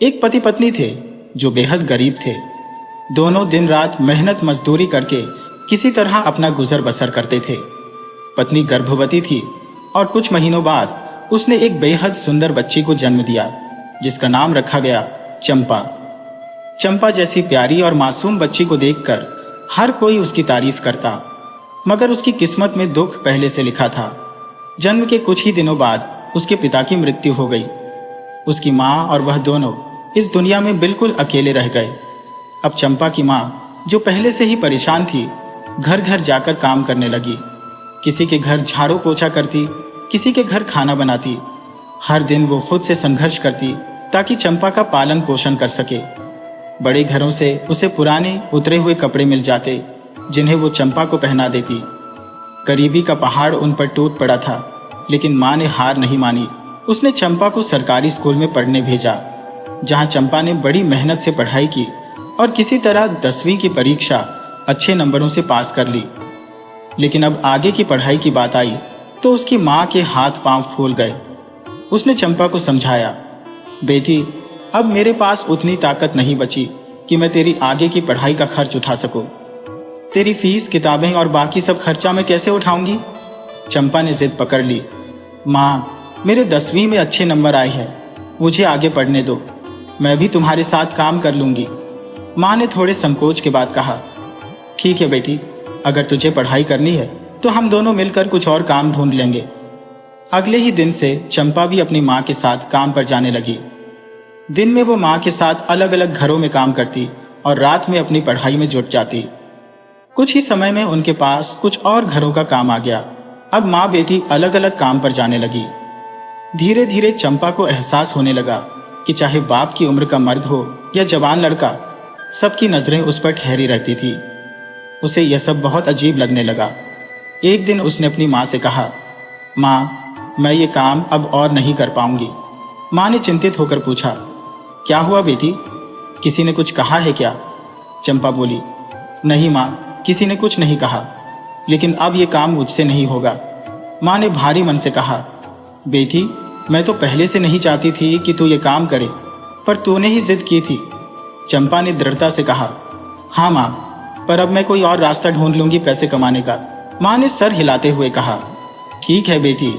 एक पति पत्नी थे जो बेहद गरीब थे। दोनों दिन रात मेहनत मजदूरी करके किसी तरह अपना गुजर बसर करते थे। पत्नी गर्भवती थी और कुछ महीनों बाद उसने एक बेहद सुंदर बच्ची को जन्म दिया, जिसका नाम रखा गया चंपा। चंपा जैसी प्यारी और मासूम बच्ची को देखकर हर कोई उसकी तारीफ करता, मगर उसकी किस्मत में दुख पहले से लिखा था। जन्म के कुछ ही दिनों बाद उसके पिता की मृत्यु हो गई। उसकी माँ और वह दोनों इस दुनिया में बिल्कुल अकेले रह गए। अब चंपा की माँ, जो पहले से ही परेशान थी, घर घर जाकर काम करने लगी। किसी के घर झाड़ू पोछा करती, किसी के घर खाना बनाती। हर दिन वो खुद से संघर्ष करती ताकि चंपा का पालन पोषण कर सके। बड़े घरों से उसे पुराने उतरे हुए कपड़े मिल जाते, जिन्हें वो चंपा को पहना देती। गरीबी का पहाड़ उन पर टूट पड़ा था, लेकिन माँ ने हार नहीं मानी। उसने चंपा को सरकारी स्कूल में पढ़ने भेजा, जहाँ चंपा ने बड़ी मेहनत से पढ़ाई की और किसी तरह 10वीं की परीक्षा अच्छे नंबरों से पास कर ली। लेकिन अब आगे की पढ़ाई की बात आई तो उसकी माँ के हाथ पांव फूल गए। उसने चंपा को समझाया, बेटी, अब मेरे पास उतनी ताकत नहीं बची कि मैं तेरी आगे की पढ़ाई का खर्च उठा सकूं। तेरी फीस, किताबें और बाकी सब खर्चा मैं कैसे उठाऊंगी? चंपा ने जिद पकड़ ली। माँ, मेरे 10वीं में अच्छे नंबर आए हैं, मुझे आगे पढ़ने दो, मैं भी तुम्हारे साथ काम कर लूंगी। माँ ने थोड़े संकोच के बाद कहा, ठीक है बेटी, अगर तुझे पढ़ाई करनी है तो हम दोनों मिलकर कुछ और काम ढूंढ लेंगे। अगले ही दिन से चंपा भी अपनी माँ के साथ काम पर जाने लगी। दिन में वो माँ के साथ अलग अलग घरों में काम करती और रात में अपनी पढ़ाई में जुट जाती। कुछ ही समय में उनके पास कुछ और घरों का काम आ गया। अब माँ बेटी अलग अलग काम पर जाने लगी। धीरे धीरे चंपा को एहसास होने लगा कि चाहे बाप की उम्र का मर्द हो या जवान लड़का, सबकी नजरें उस पर ठहरी रहती थी। उसे यह सब बहुत अजीब लगने लगा। एक दिन उसने अपनी माँ से कहा, माँ, मैं ये काम अब और नहीं कर पाऊंगी। माँ ने चिंतित होकर पूछा, क्या हुआ बेटी, किसी ने कुछ कहा है क्या? चंपा बोली, नहीं माँ, किसी ने कुछ नहीं कहा, लेकिन अब ये काम मुझसे नहीं होगा। माँ ने भारी मन से कहा, बेटी, मैं तो पहले से नहीं चाहती थी कि तू ये काम करे, पर तूने ही जिद की थी। चंपा ने दृढ़ता से कहा, हाँ माँ, पर अब मैं कोई और रास्ता ढूंढ लूंगी पैसे कमाने का। माँ ने सर हिलाते हुए कहा, ठीक है बेटी,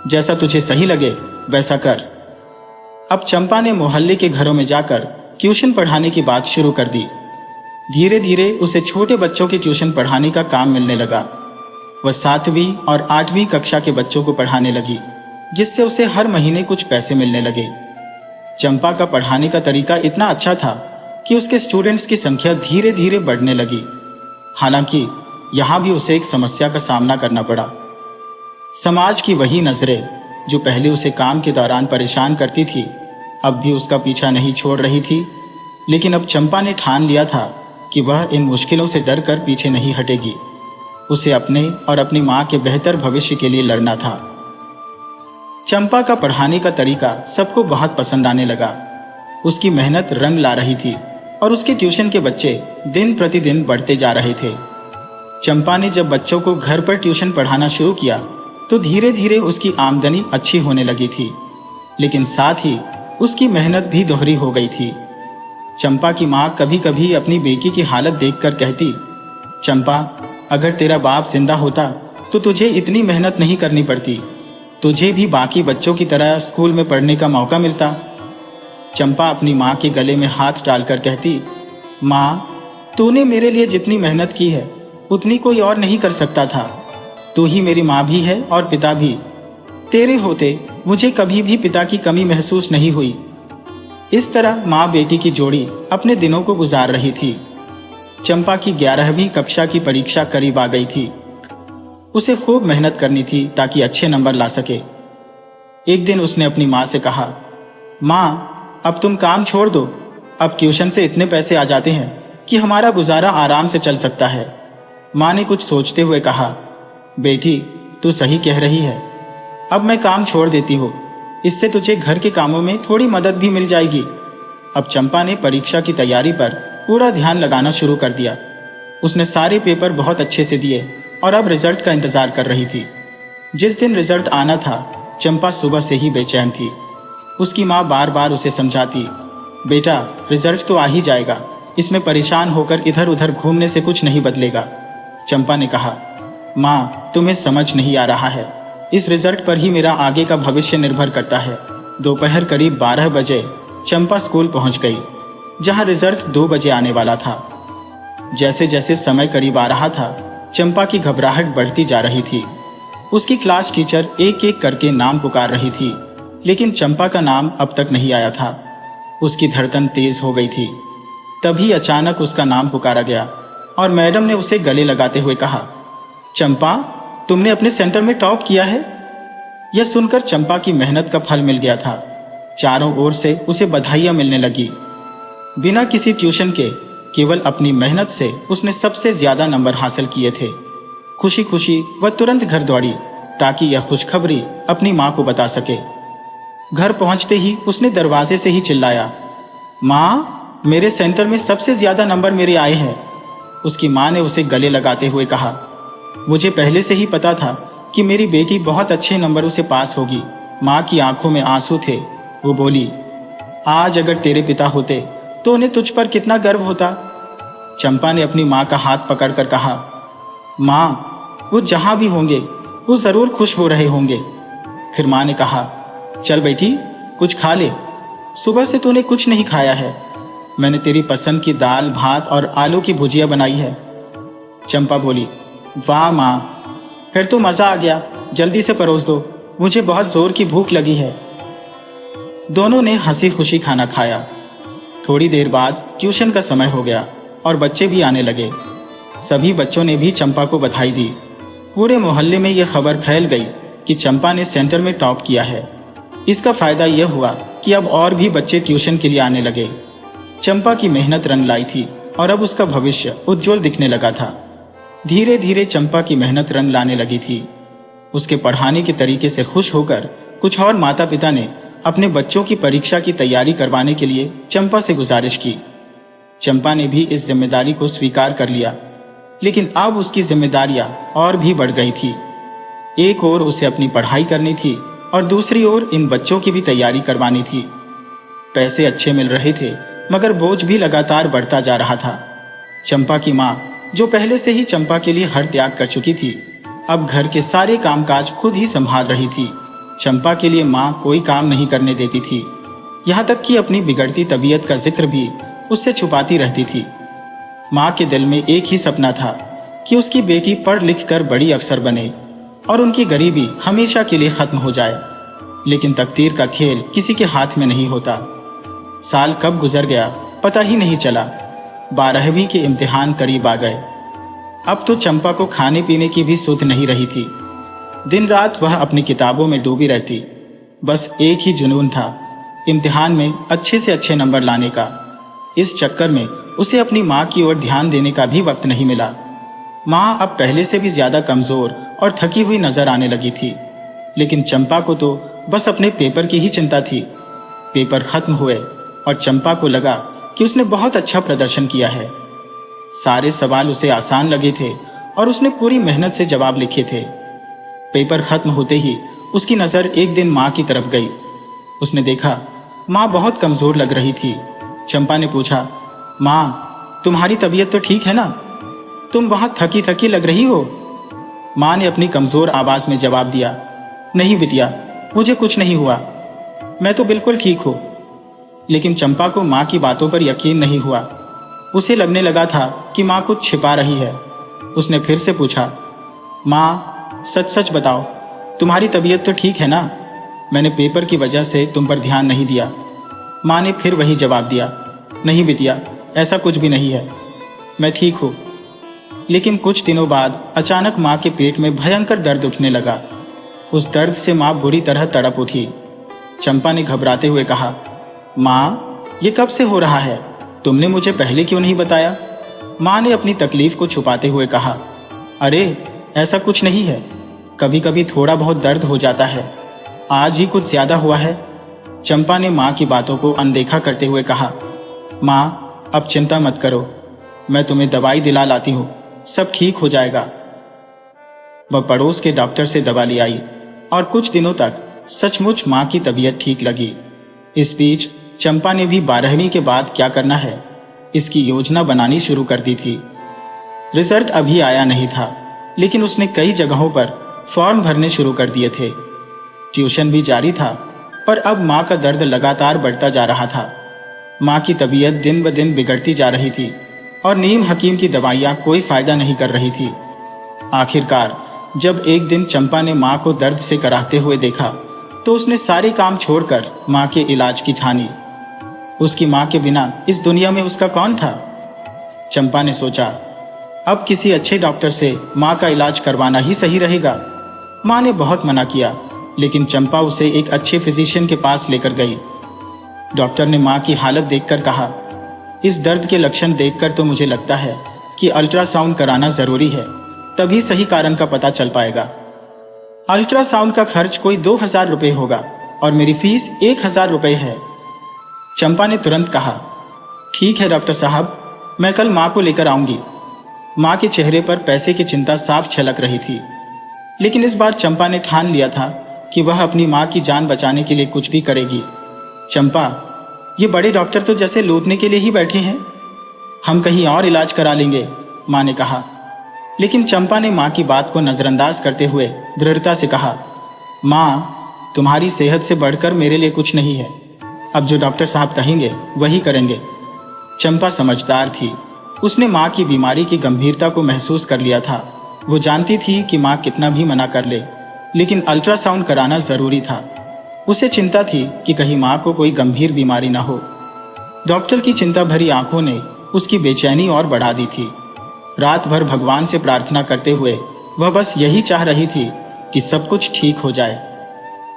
जैसा तुझे सही लगे वैसा कर। अब चंपा ने मोहल्ले के घरों में जाकर ट्यूशन पढ़ाने की बात शुरू कर दी। धीरे धीरे उसे छोटे बच्चों के ट्यूशन पढ़ाने का काम मिलने लगा। वह 7वीं और 8वीं कक्षा के बच्चों को पढ़ाने लगी, जिससे उसे हर महीने कुछ पैसे मिलने लगे। चंपा का पढ़ाने का तरीका इतना अच्छा था कि उसके स्टूडेंट्स की संख्या धीरे धीरे बढ़ने लगी। हालांकि यहाँ भी उसे एक समस्या का सामना करना पड़ा। समाज की वही नजरें जो पहले उसे काम के दौरान परेशान करती थी, अब भी उसका पीछा नहीं छोड़ रही थी। लेकिन अब चंपा ने ठान लिया था कि वह इन मुश्किलों से डरकर पीछे नहीं हटेगी। उसे अपने और अपनी माँ के बेहतर भविष्य के लिए लड़ना था। चंपा का पढ़ाने का तरीका सबको बहुत पसंद आने लगा। उसकी मेहनत रंग ला रही थी और उसके ट्यूशन के बच्चे दिन प्रतिदिन बढ़ते जा रहे थे। चंपा ने जब बच्चों को घर पर ट्यूशन पढ़ाना शुरू किया तो धीरे धीरे उसकी आमदनी अच्छी होने लगी थी, लेकिन साथ ही उसकी मेहनत भी दोहरी हो गई थी। चंपा की माँ कभी कभी अपनी बेटी की हालत देखकर कहती, चंपा, अगर तेरा बाप जिंदा होता तो तुझे इतनी मेहनत नहीं करनी पड़ती, तुझे भी बाकी बच्चों की तरह स्कूल में पढ़ने का मौका मिलता। चंपा अपनी माँ के गले में हाथ डालकर कहती, माँ, तूने मेरे लिए जितनी मेहनत की है उतनी कोई और नहीं कर सकता था। तू ही मेरी माँ भी है और पिता भी। तेरे होते मुझे कभी भी पिता की कमी महसूस नहीं हुई। इस तरह माँ बेटी की जोड़ी अपने दिनों को गुजार रही थी। चंपा की 11वीं कक्षा की परीक्षा करीब आ गई थी। उसे खूब मेहनत करनी थी ताकि अच्छे नंबर ला सके। एक दिन उसने अपनी माँ से कहा, माँ, अब तुम काम छोड़ दो, अब ट्यूशन से इतने पैसे आ जाते हैं कि हमारा गुजारा आराम से चल सकता है। माँ ने कुछ सोचते हुए कहा, बेटी, तू सही कह रही है, अब मैं काम छोड़ देती हूँ, इससे तुझे घर के कामों में थोड़ी मदद भी मिल जाएगी। अब चंपा ने परीक्षा की तैयारी पर पूरा ध्यान लगाना शुरू कर दिया। उसने सारे पेपर बहुत अच्छे से दिए और अब रिजल्ट का इंतजार कर रही थी। जिस दिन रिजल्ट आना था, चंपा सुबह से ही बेचैन थी। उसकी माँ बार बार उसे समझाती बेटा, रिजल्ट तो आ ही जाएगा, इसमें परेशान होकर इधर उधर घूमने से कुछ नहीं बदलेगा। चंपा ने कहा, माँ, तुम्हें समझ नहीं आ रहा है, इस रिजल्ट पर ही मेरा आगे का भविष्य निर्भर करता है। दोपहर करीब 12 बजे चंपा स्कूल पहुंच गई, जहां रिजल्ट 2 बजे आने वाला था। जैसे जैसे समय करीब आ रहा था, चंपा की घबराहट बढ़ती जा रही थी। उसकी क्लास टीचर एक एक करके नाम पुकार रही थी, लेकिन चंपा का नाम अब तक नहीं आया था। उसकी धड़कन तेज हो गई थी। तभी अचानक उसका नाम पुकारा गया और मैडम ने उसे गले लगाते हुए कहा, चंपा, तुमने अपने सेंटर में टॉप किया है। यह सुनकर चंपा की मेहनत का फल मिल गया था। चारों ओर से उसे बधाइयां मिलने लगी। बिना किसी ट्यूशन के, केवल अपनी मेहनत से उसने सबसे ज्यादा नंबर हासिल किए थे। खुशी खुशी वह तुरंत घर दौड़ी ताकि यह खुशखबरी अपनी मां को बता सके। घर पहुंचते ही उसने दरवाजे से ही चिल्लाया, मां, मेरे सेंटर में सबसे ज्यादा नंबर मेरे आए हैं। उसकी मां ने उसे गले लगाते हुए कहा, मुझे पहले से ही पता था कि मेरी बेटी बहुत अच्छे नंबरों से पास होगी। मां की आंखों में आंसू थे। वो बोली, आज अगर तेरे पिता होते तो उन्हें तुझ पर कितना गर्व होता। चंपा ने अपनी मां का हाथ पकड़कर कहा, मां, वो जहां भी होंगे वो जरूर खुश हो रहे होंगे। फिर मां ने कहा, चल बेटी, कुछ खा ले, सुबह से तूने कुछ नहीं खाया है। मैंने तेरी पसंद की दाल भात और आलू की भुजिया बनाई है। चंपा बोली, वाह मां, फिर तो मजा आ गया, जल्दी से परोस दो, मुझे बहुत जोर की भूख लगी है। दोनों ने हंसी खुशी खाना खाया। थोड़ी देर बाद ट्यूशन का समय हो गया और बच्चे भी आने लगे। सभी बच्चों ने भी चंपा को बधाई दी। पूरे मोहल्ले में यह खबर फैल गई कि चंपा ने सेंटर में टॉप किया है। इसका फायदा यह हुआ कि अब और भी बच्चे ट्यूशन के लिए आने लगे। चंपा की मेहनत रंग लाई थी और अब उसका भविष्य उज्जवल दिखने लगा था। धीरे धीरे चंपा की मेहनत रंग लाने लगी थी। उसके पढ़ाने के तरीके से खुश होकर कुछ और माता पिता ने अपने बच्चों की परीक्षा की तैयारी करवाने के लिए चंपा से गुजारिश की। चंपा ने भी इस जिम्मेदारी को स्वीकार कर लिया, लेकिन अब उसकी जिम्मेदारियां और भी बढ़ गई थी। एक ओर उसे अपनी पढ़ाई करनी थी और दूसरी ओर इन बच्चों की भी तैयारी करवानी थी। पैसे अच्छे मिल रहे थे, मगर बोझ भी लगातार बढ़ता जा रहा था। चंपा की माँ, जो पहले से ही चंपा के लिए हर त्याग कर चुकी थी, अब घर के सारे कामकाज खुद ही संभाल रही थी। चंपा के लिए माँ कोई काम नहीं करने देती थी, यहाँ तक कि अपनी बिगड़ती तबीयत का जिक्र भी उससे छुपाती रहती थी। माँ के दिल में एक ही सपना था कि उसकी बेटी पढ़ लिख कर बड़ी अफसर बने और उनकी गरीबी हमेशा के लिए खत्म हो जाए। लेकिन तकदीर का खेल किसी के हाथ में नहीं होता। साल कब गुजर गया पता ही नहीं चला। 12वीं के इम्तिहान करीब आ गए। अब तो चंपा को खाने पीने की भी सुध नहीं रही थी। दिन रात वह अपनी किताबों में डूबी रहती। बस एक ही जुनून था, इम्तिहान में अच्छे से अच्छे नंबर लाने का। इस चक्कर में उसे अपनी माँ की ओर ध्यान देने का भी वक्त नहीं मिला। माँ अब पहले से भी ज्यादा कमजोर और थकी हुई नजर आने लगी थी, लेकिन चंपा को तो बस अपने पेपर की ही चिंता थी। पेपर खत्म हुए और चंपा को लगा कि उसने बहुत अच्छा प्रदर्शन किया है। सारे सवाल उसे आसान लगे थे और उसने पूरी मेहनत से जवाब लिखे थे। पेपर खत्म होते ही उसकी नजर एक दिन माँ की तरफ गई। उसने देखा माँ बहुत कमजोर लग रही थी। चंपा ने पूछा, माँ, तुम्हारी तबीयत तो ठीक है ना? तुम बहुत थकी थकी लग रही हो। माँ ने अपनी कमजोर आवाज में जवाब दिया, नहीं बिटिया, मुझे कुछ नहीं हुआ, मैं तो बिल्कुल ठीक हूँ। लेकिन चंपा को माँ की बातों पर यकीन नहीं हुआ। उसे लगने लगा था कि माँ कुछ छिपा रही है। उसने फिर से पूछा, माँ, सच सच बताओ, तुम्हारी तबीयत तो ठीक है ना? मैंने पेपर की वजह से तुम पर ध्यान नहीं दिया। माँ ने फिर वही जवाब दिया, नहीं बिटिया, ऐसा कुछ भी नहीं है, मैं ठीक हूँ। लेकिन कुछ दिनों बाद अचानक माँ के पेट में भयंकर दर्द उठने लगा। उस दर्द से माँ बुरी तरह तड़प उठी। चंपा ने घबराते हुए कहा, माँ, ये कब से हो रहा है? तुमने मुझे पहले क्यों नहीं बताया? माँ ने अपनी तकलीफ को छुपाते हुए कहा, अरे ऐसा कुछ नहीं है, कभी कभी थोड़ा बहुत दर्द हो जाता है, आज ही कुछ ज्यादा हुआ है। चंपा ने माँ की बातों को अनदेखा करते हुए कहा, माँ, अब चिंता मत करो, मैं तुम्हें दवाई दिला लाती हूँ, सब ठीक हो जाएगा। वह पड़ोस के डॉक्टर से दवा ले आई और कुछ दिनों तक सचमुच माँ की तबीयत ठीक लगी। इस बीच चंपा ने भी 12वीं के बाद क्या करना है इसकी योजना बनानी शुरू कर दी थी। रिजल्ट अभी आया नहीं था, लेकिन उसने कई जगहों पर फॉर्म भरने शुरू कर दिए थे। ट्यूशन भी जारी था, पर अब माँ का दर्द लगातार बढ़ता जा रहा था। माँ की तबीयत दिन ब दिन बिगड़ती जा रही थी और नीम हकीम की दवाइयाँ कोई फायदा नहीं कर रही थी। आखिरकार जब एक दिन चंपा ने माँ को दर्द से कराहते हुए देखा तो उसने सारे काम छोड़कर माँ के इलाज की ठानी। उसकी माँ के बिना इस दुनिया में उसका कौन था? चंपा ने सोचा, अब किसी अच्छे डॉक्टर से माँ का इलाज करवाना ही सही रहेगा। माँ ने बहुत मना किया, लेकिन चंपा उसे एक अच्छे फिजिशियन के पास लेकर गई। डॉक्टर ने माँ की हालत देखकर कहा, इस दर्द के लक्षण देखकर तो मुझे लगता है कि अल्ट्रासाउंड कराना जरूरी है, तभी सही कारण का पता चल पाएगा। अल्ट्रासाउंड का खर्च कोई 2000 रुपये होगा और मेरी फीस 1000 रुपये है। चंपा ने तुरंत कहा, ठीक है डॉक्टर साहब, मैं कल माँ को लेकर आऊंगी। माँ के चेहरे पर पैसे की चिंता साफ छलक रही थी, लेकिन इस बार चंपा ने ठान लिया था कि वह अपनी माँ की जान बचाने के लिए कुछ भी करेगी। चंपा, ये बड़े डॉक्टर तो जैसे लूटने के लिए ही बैठे हैं, हम कहीं और इलाज करा लेंगे, माँ ने कहा। लेकिन चंपा ने माँ की बात को नजरअंदाज करते हुए दृढ़ता से कहा, माँ, तुम्हारी सेहत से बढ़कर मेरे लिए कुछ नहीं है। अब जो डॉक्टर साहब कहेंगे वही करेंगे। चंपा समझदार थी, उसने माँ की बीमारी की गंभीरता को महसूस कर लिया था। वो जानती थी कि माँ कितना भी मना कर ले, लेकिन अल्ट्रासाउंड कराना जरूरी था। उसे चिंता थी कि कहीं माँ को कोई गंभीर बीमारी न हो। डॉक्टर की चिंता भरी आंखों ने उसकी बेचैनी और बढ़ा दी थी। रात भर भगवान से प्रार्थना करते हुए वह बस यही चाह रही थी कि सब कुछ ठीक हो जाए।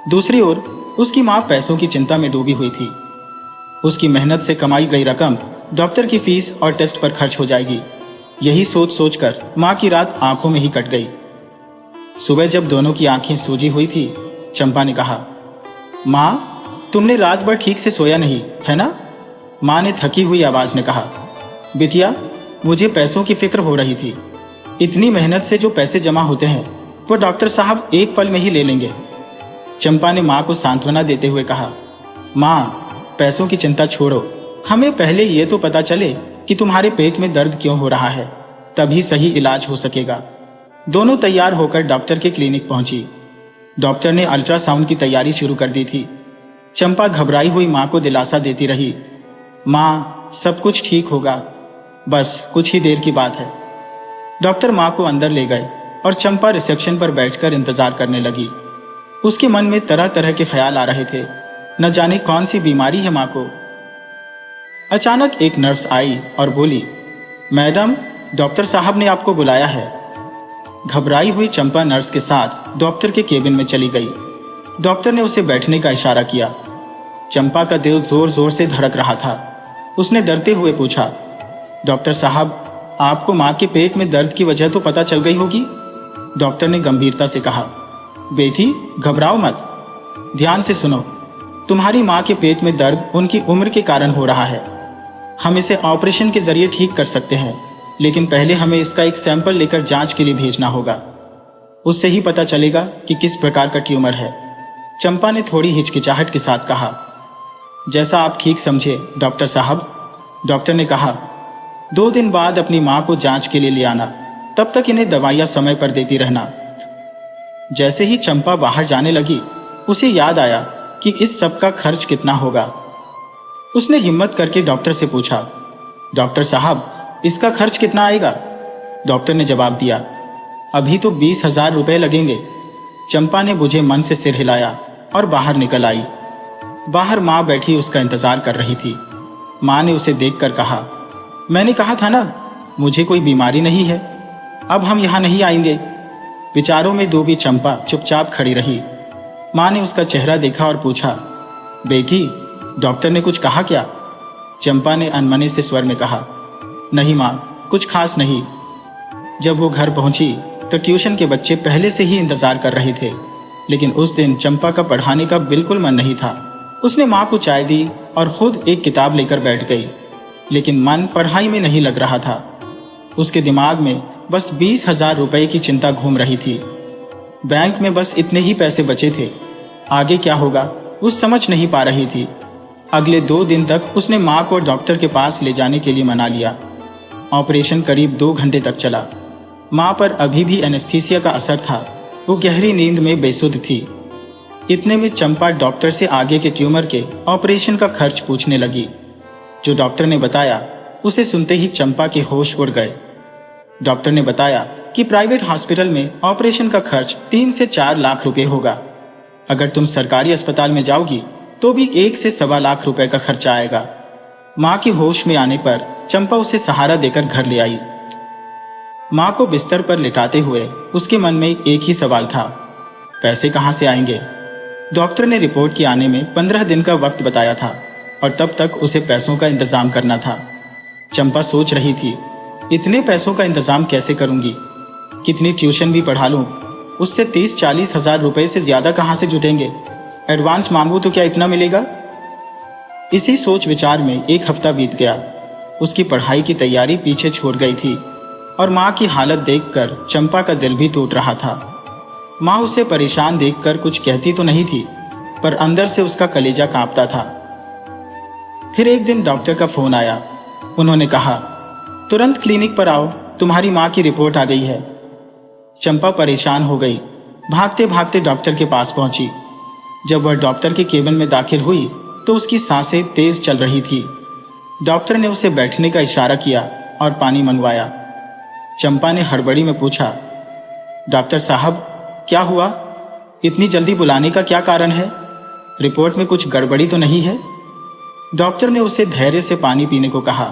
दूसरी ओर उसकी माँ पैसों की चिंता में डूबी हुई थी। उसकी मेहनत से कमाई गई रकम डॉक्टर की फीस और टेस्ट पर खर्च हो जाएगी। यही सोच सोचकर माँ की रात आंखों में ही कट गई। सुबह जब दोनों की आंखें सूजी हुई थी, चंपा ने कहा, माँ, तुमने रात भर ठीक से सोया नहीं है ना? माँ ने थकी हुई आवाज में कहा, बिटिया, मुझे पैसों की फिक्र हो रही थी। इतनी मेहनत से जो पैसे जमा होते हैं वो डॉक्टर साहब एक पल में ही ले लेंगे। चंपा ने माँ को सांत्वना देते हुए कहा, माँ, पैसों की चिंता छोड़ो, हमें पहले ये तो पता चले कि तुम्हारे पेट में दर्द क्यों हो रहा है, तभी सही इलाज हो सकेगा। दोनों तैयार होकर डॉक्टर के क्लिनिक पहुंची। डॉक्टर ने अल्ट्रासाउंड की तैयारी शुरू कर दी थी। चंपा घबराई हुई माँ को दिलासा देती रही, माँ, सब कुछ ठीक होगा, बस कुछ ही देर की बात है। डॉक्टर माँ को अंदर ले गए और चंपा रिसेप्शन पर बैठकर इंतजार करने लगी। उसके मन में तरह तरह के ख्याल आ रहे थे, न जाने कौन सी बीमारी है माँ को। अचानक एक नर्स आई और बोली, मैडम, डॉक्टर साहब ने आपको बुलाया है। घबराई हुई चंपा नर्स के साथ डॉक्टर के केबिन में चली गई। डॉक्टर ने उसे बैठने का इशारा किया। चंपा का दिल जोर जोर से धड़क रहा था। उसने डरते हुए पूछा, डॉक्टर साहब, आपको माँ के पेट में दर्द की वजह तो पता चल गई होगी? डॉक्टर ने गंभीरता से कहा, बेटी, घबराओ मत, ध्यान से सुनो। तुम्हारी माँ के पेट में दर्द उनकी उम्र के कारण हो रहा है। हम इसे ऑपरेशन के जरिए ठीक कर सकते हैं, लेकिन पहले हमें इसका एक सैंपल लेकर जांच के लिए भेजना होगा। उससे ही पता चलेगा कि किस प्रकार का ट्यूमर है। चंपा ने थोड़ी हिचकिचाहट के साथ कहा, जैसा आप ठीक समझे डॉक्टर साहब। डॉक्टर ने कहा, 2 दिन बाद अपनी माँ को जांच के लिए ले आना, तब तक इन्हें दवाइयाँ समय पर देती रहना। जैसे ही चंपा बाहर जाने लगी, उसे याद आया कि इस सब का खर्च कितना होगा। उसने हिम्मत करके डॉक्टर से पूछा, डॉक्टर साहब, इसका खर्च कितना आएगा? डॉक्टर ने जवाब दिया, अभी तो 20,000 रुपये लगेंगे। चंपा ने बुझे मन से सिर हिलाया और बाहर निकल आई। बाहर माँ बैठी उसका इंतजार कर रही थी। माँ ने उसे देखकर कहा, मैंने कहा था ना, मुझे कोई बीमारी नहीं है, अब हम यहाँ नहीं आएंगे। विचारों में डूबी चंपा चुपचाप खड़ी रही। माँ ने उसका चेहरा देखा और पूछा, बेटी, डॉक्टर ने कुछ कहा क्या? चंपा ने अनमने से स्वर में कहा, नहीं माँ, कुछ खास नहीं। जब वो घर पहुंची तो ट्यूशन के बच्चे पहले से ही इंतजार कर रहे थे, लेकिन उस दिन चंपा का पढ़ाने का बिल्कुल मन नहीं था। उसने माँ को चाय दी और खुद एक किताब लेकर बैठ गई, लेकिन मन पढ़ाई में नहीं लग रहा था। उसके दिमाग में बस 20,000 रुपये की चिंता घूम रही थी। बैंक में बस इतने ही पैसे बचे थे, आगे क्या होगा वो समझ नहीं पा रही थी। अगले 2 दिन तक उसने माँ को डॉक्टर के पास ले जाने के लिए मना लिया। ऑपरेशन करीब 2 घंटे तक चला। माँ पर अभी भी एनेस्थीसिया का असर था। वो गहरी नींद में बेसुध थी। इतने में चंपा डॉक्टर से आगे के ट्यूमर के ऑपरेशन का खर्च पूछने लगी। जो डॉक्टर ने बताया उसे सुनते ही चंपा के होश उड़ गए। डॉक्टर ने बताया कि प्राइवेट हॉस्पिटल में ऑपरेशन का खर्च 3 से 4 लाख रुपए होगा। अगर तुम सरकारी अस्पताल में जाओगी तो भी 1 से सवा लाख रुपए का खर्चा आएगा। माँ की होश में आने पर चंपा उसे सहारा देकर घर ले आई। माँ को बिस्तर पर लिटाते हुए उसके मन में एक ही सवाल था, पैसे कहाँ से आएंगे। डॉक्टर ने रिपोर्ट के आने में 15 दिन का वक्त बताया था और तब तक उसे पैसों का इंतजाम करना था। चंपा सोच रही थी, इतने पैसों का इंतजाम कैसे करूंगी। कितनी ट्यूशन भी पढ़ा लूं, उससे 30-40 हजार रुपए से ज्यादा कहां से जुटेंगे। एडवांस मांगू तो क्या इतना मिलेगा। इसी सोच विचार में 1 हफ्ता बीत गया। उसकी पढ़ाई की तैयारी पीछे छोड़ गई थी और माँ की हालत देखकर चंपा का दिल भी टूट रहा था। माँ उसे परेशान देखकर कुछ कहती तो नहीं थी, पर अंदर से उसका कलेजा कांपता था। फिर एक दिन डॉक्टर का फोन आया। उन्होंने कहा, तुरंत क्लिनिक पर आओ, तुम्हारी माँ की रिपोर्ट आ गई है। चंपा परेशान हो गई। भागते भागते डॉक्टर के पास पहुंची। जब वह डॉक्टर के केबिन में दाखिल हुई तो उसकी सांसें तेज चल रही थी। डॉक्टर ने उसे बैठने का इशारा किया और पानी मंगवाया। चंपा ने हड़बड़ी में पूछा, डॉक्टर साहब क्या हुआ, इतनी जल्दी बुलाने का क्या कारण है। रिपोर्ट में कुछ गड़बड़ी तो नहीं है। डॉक्टर ने उसे धैर्य से पानी पीने को कहा।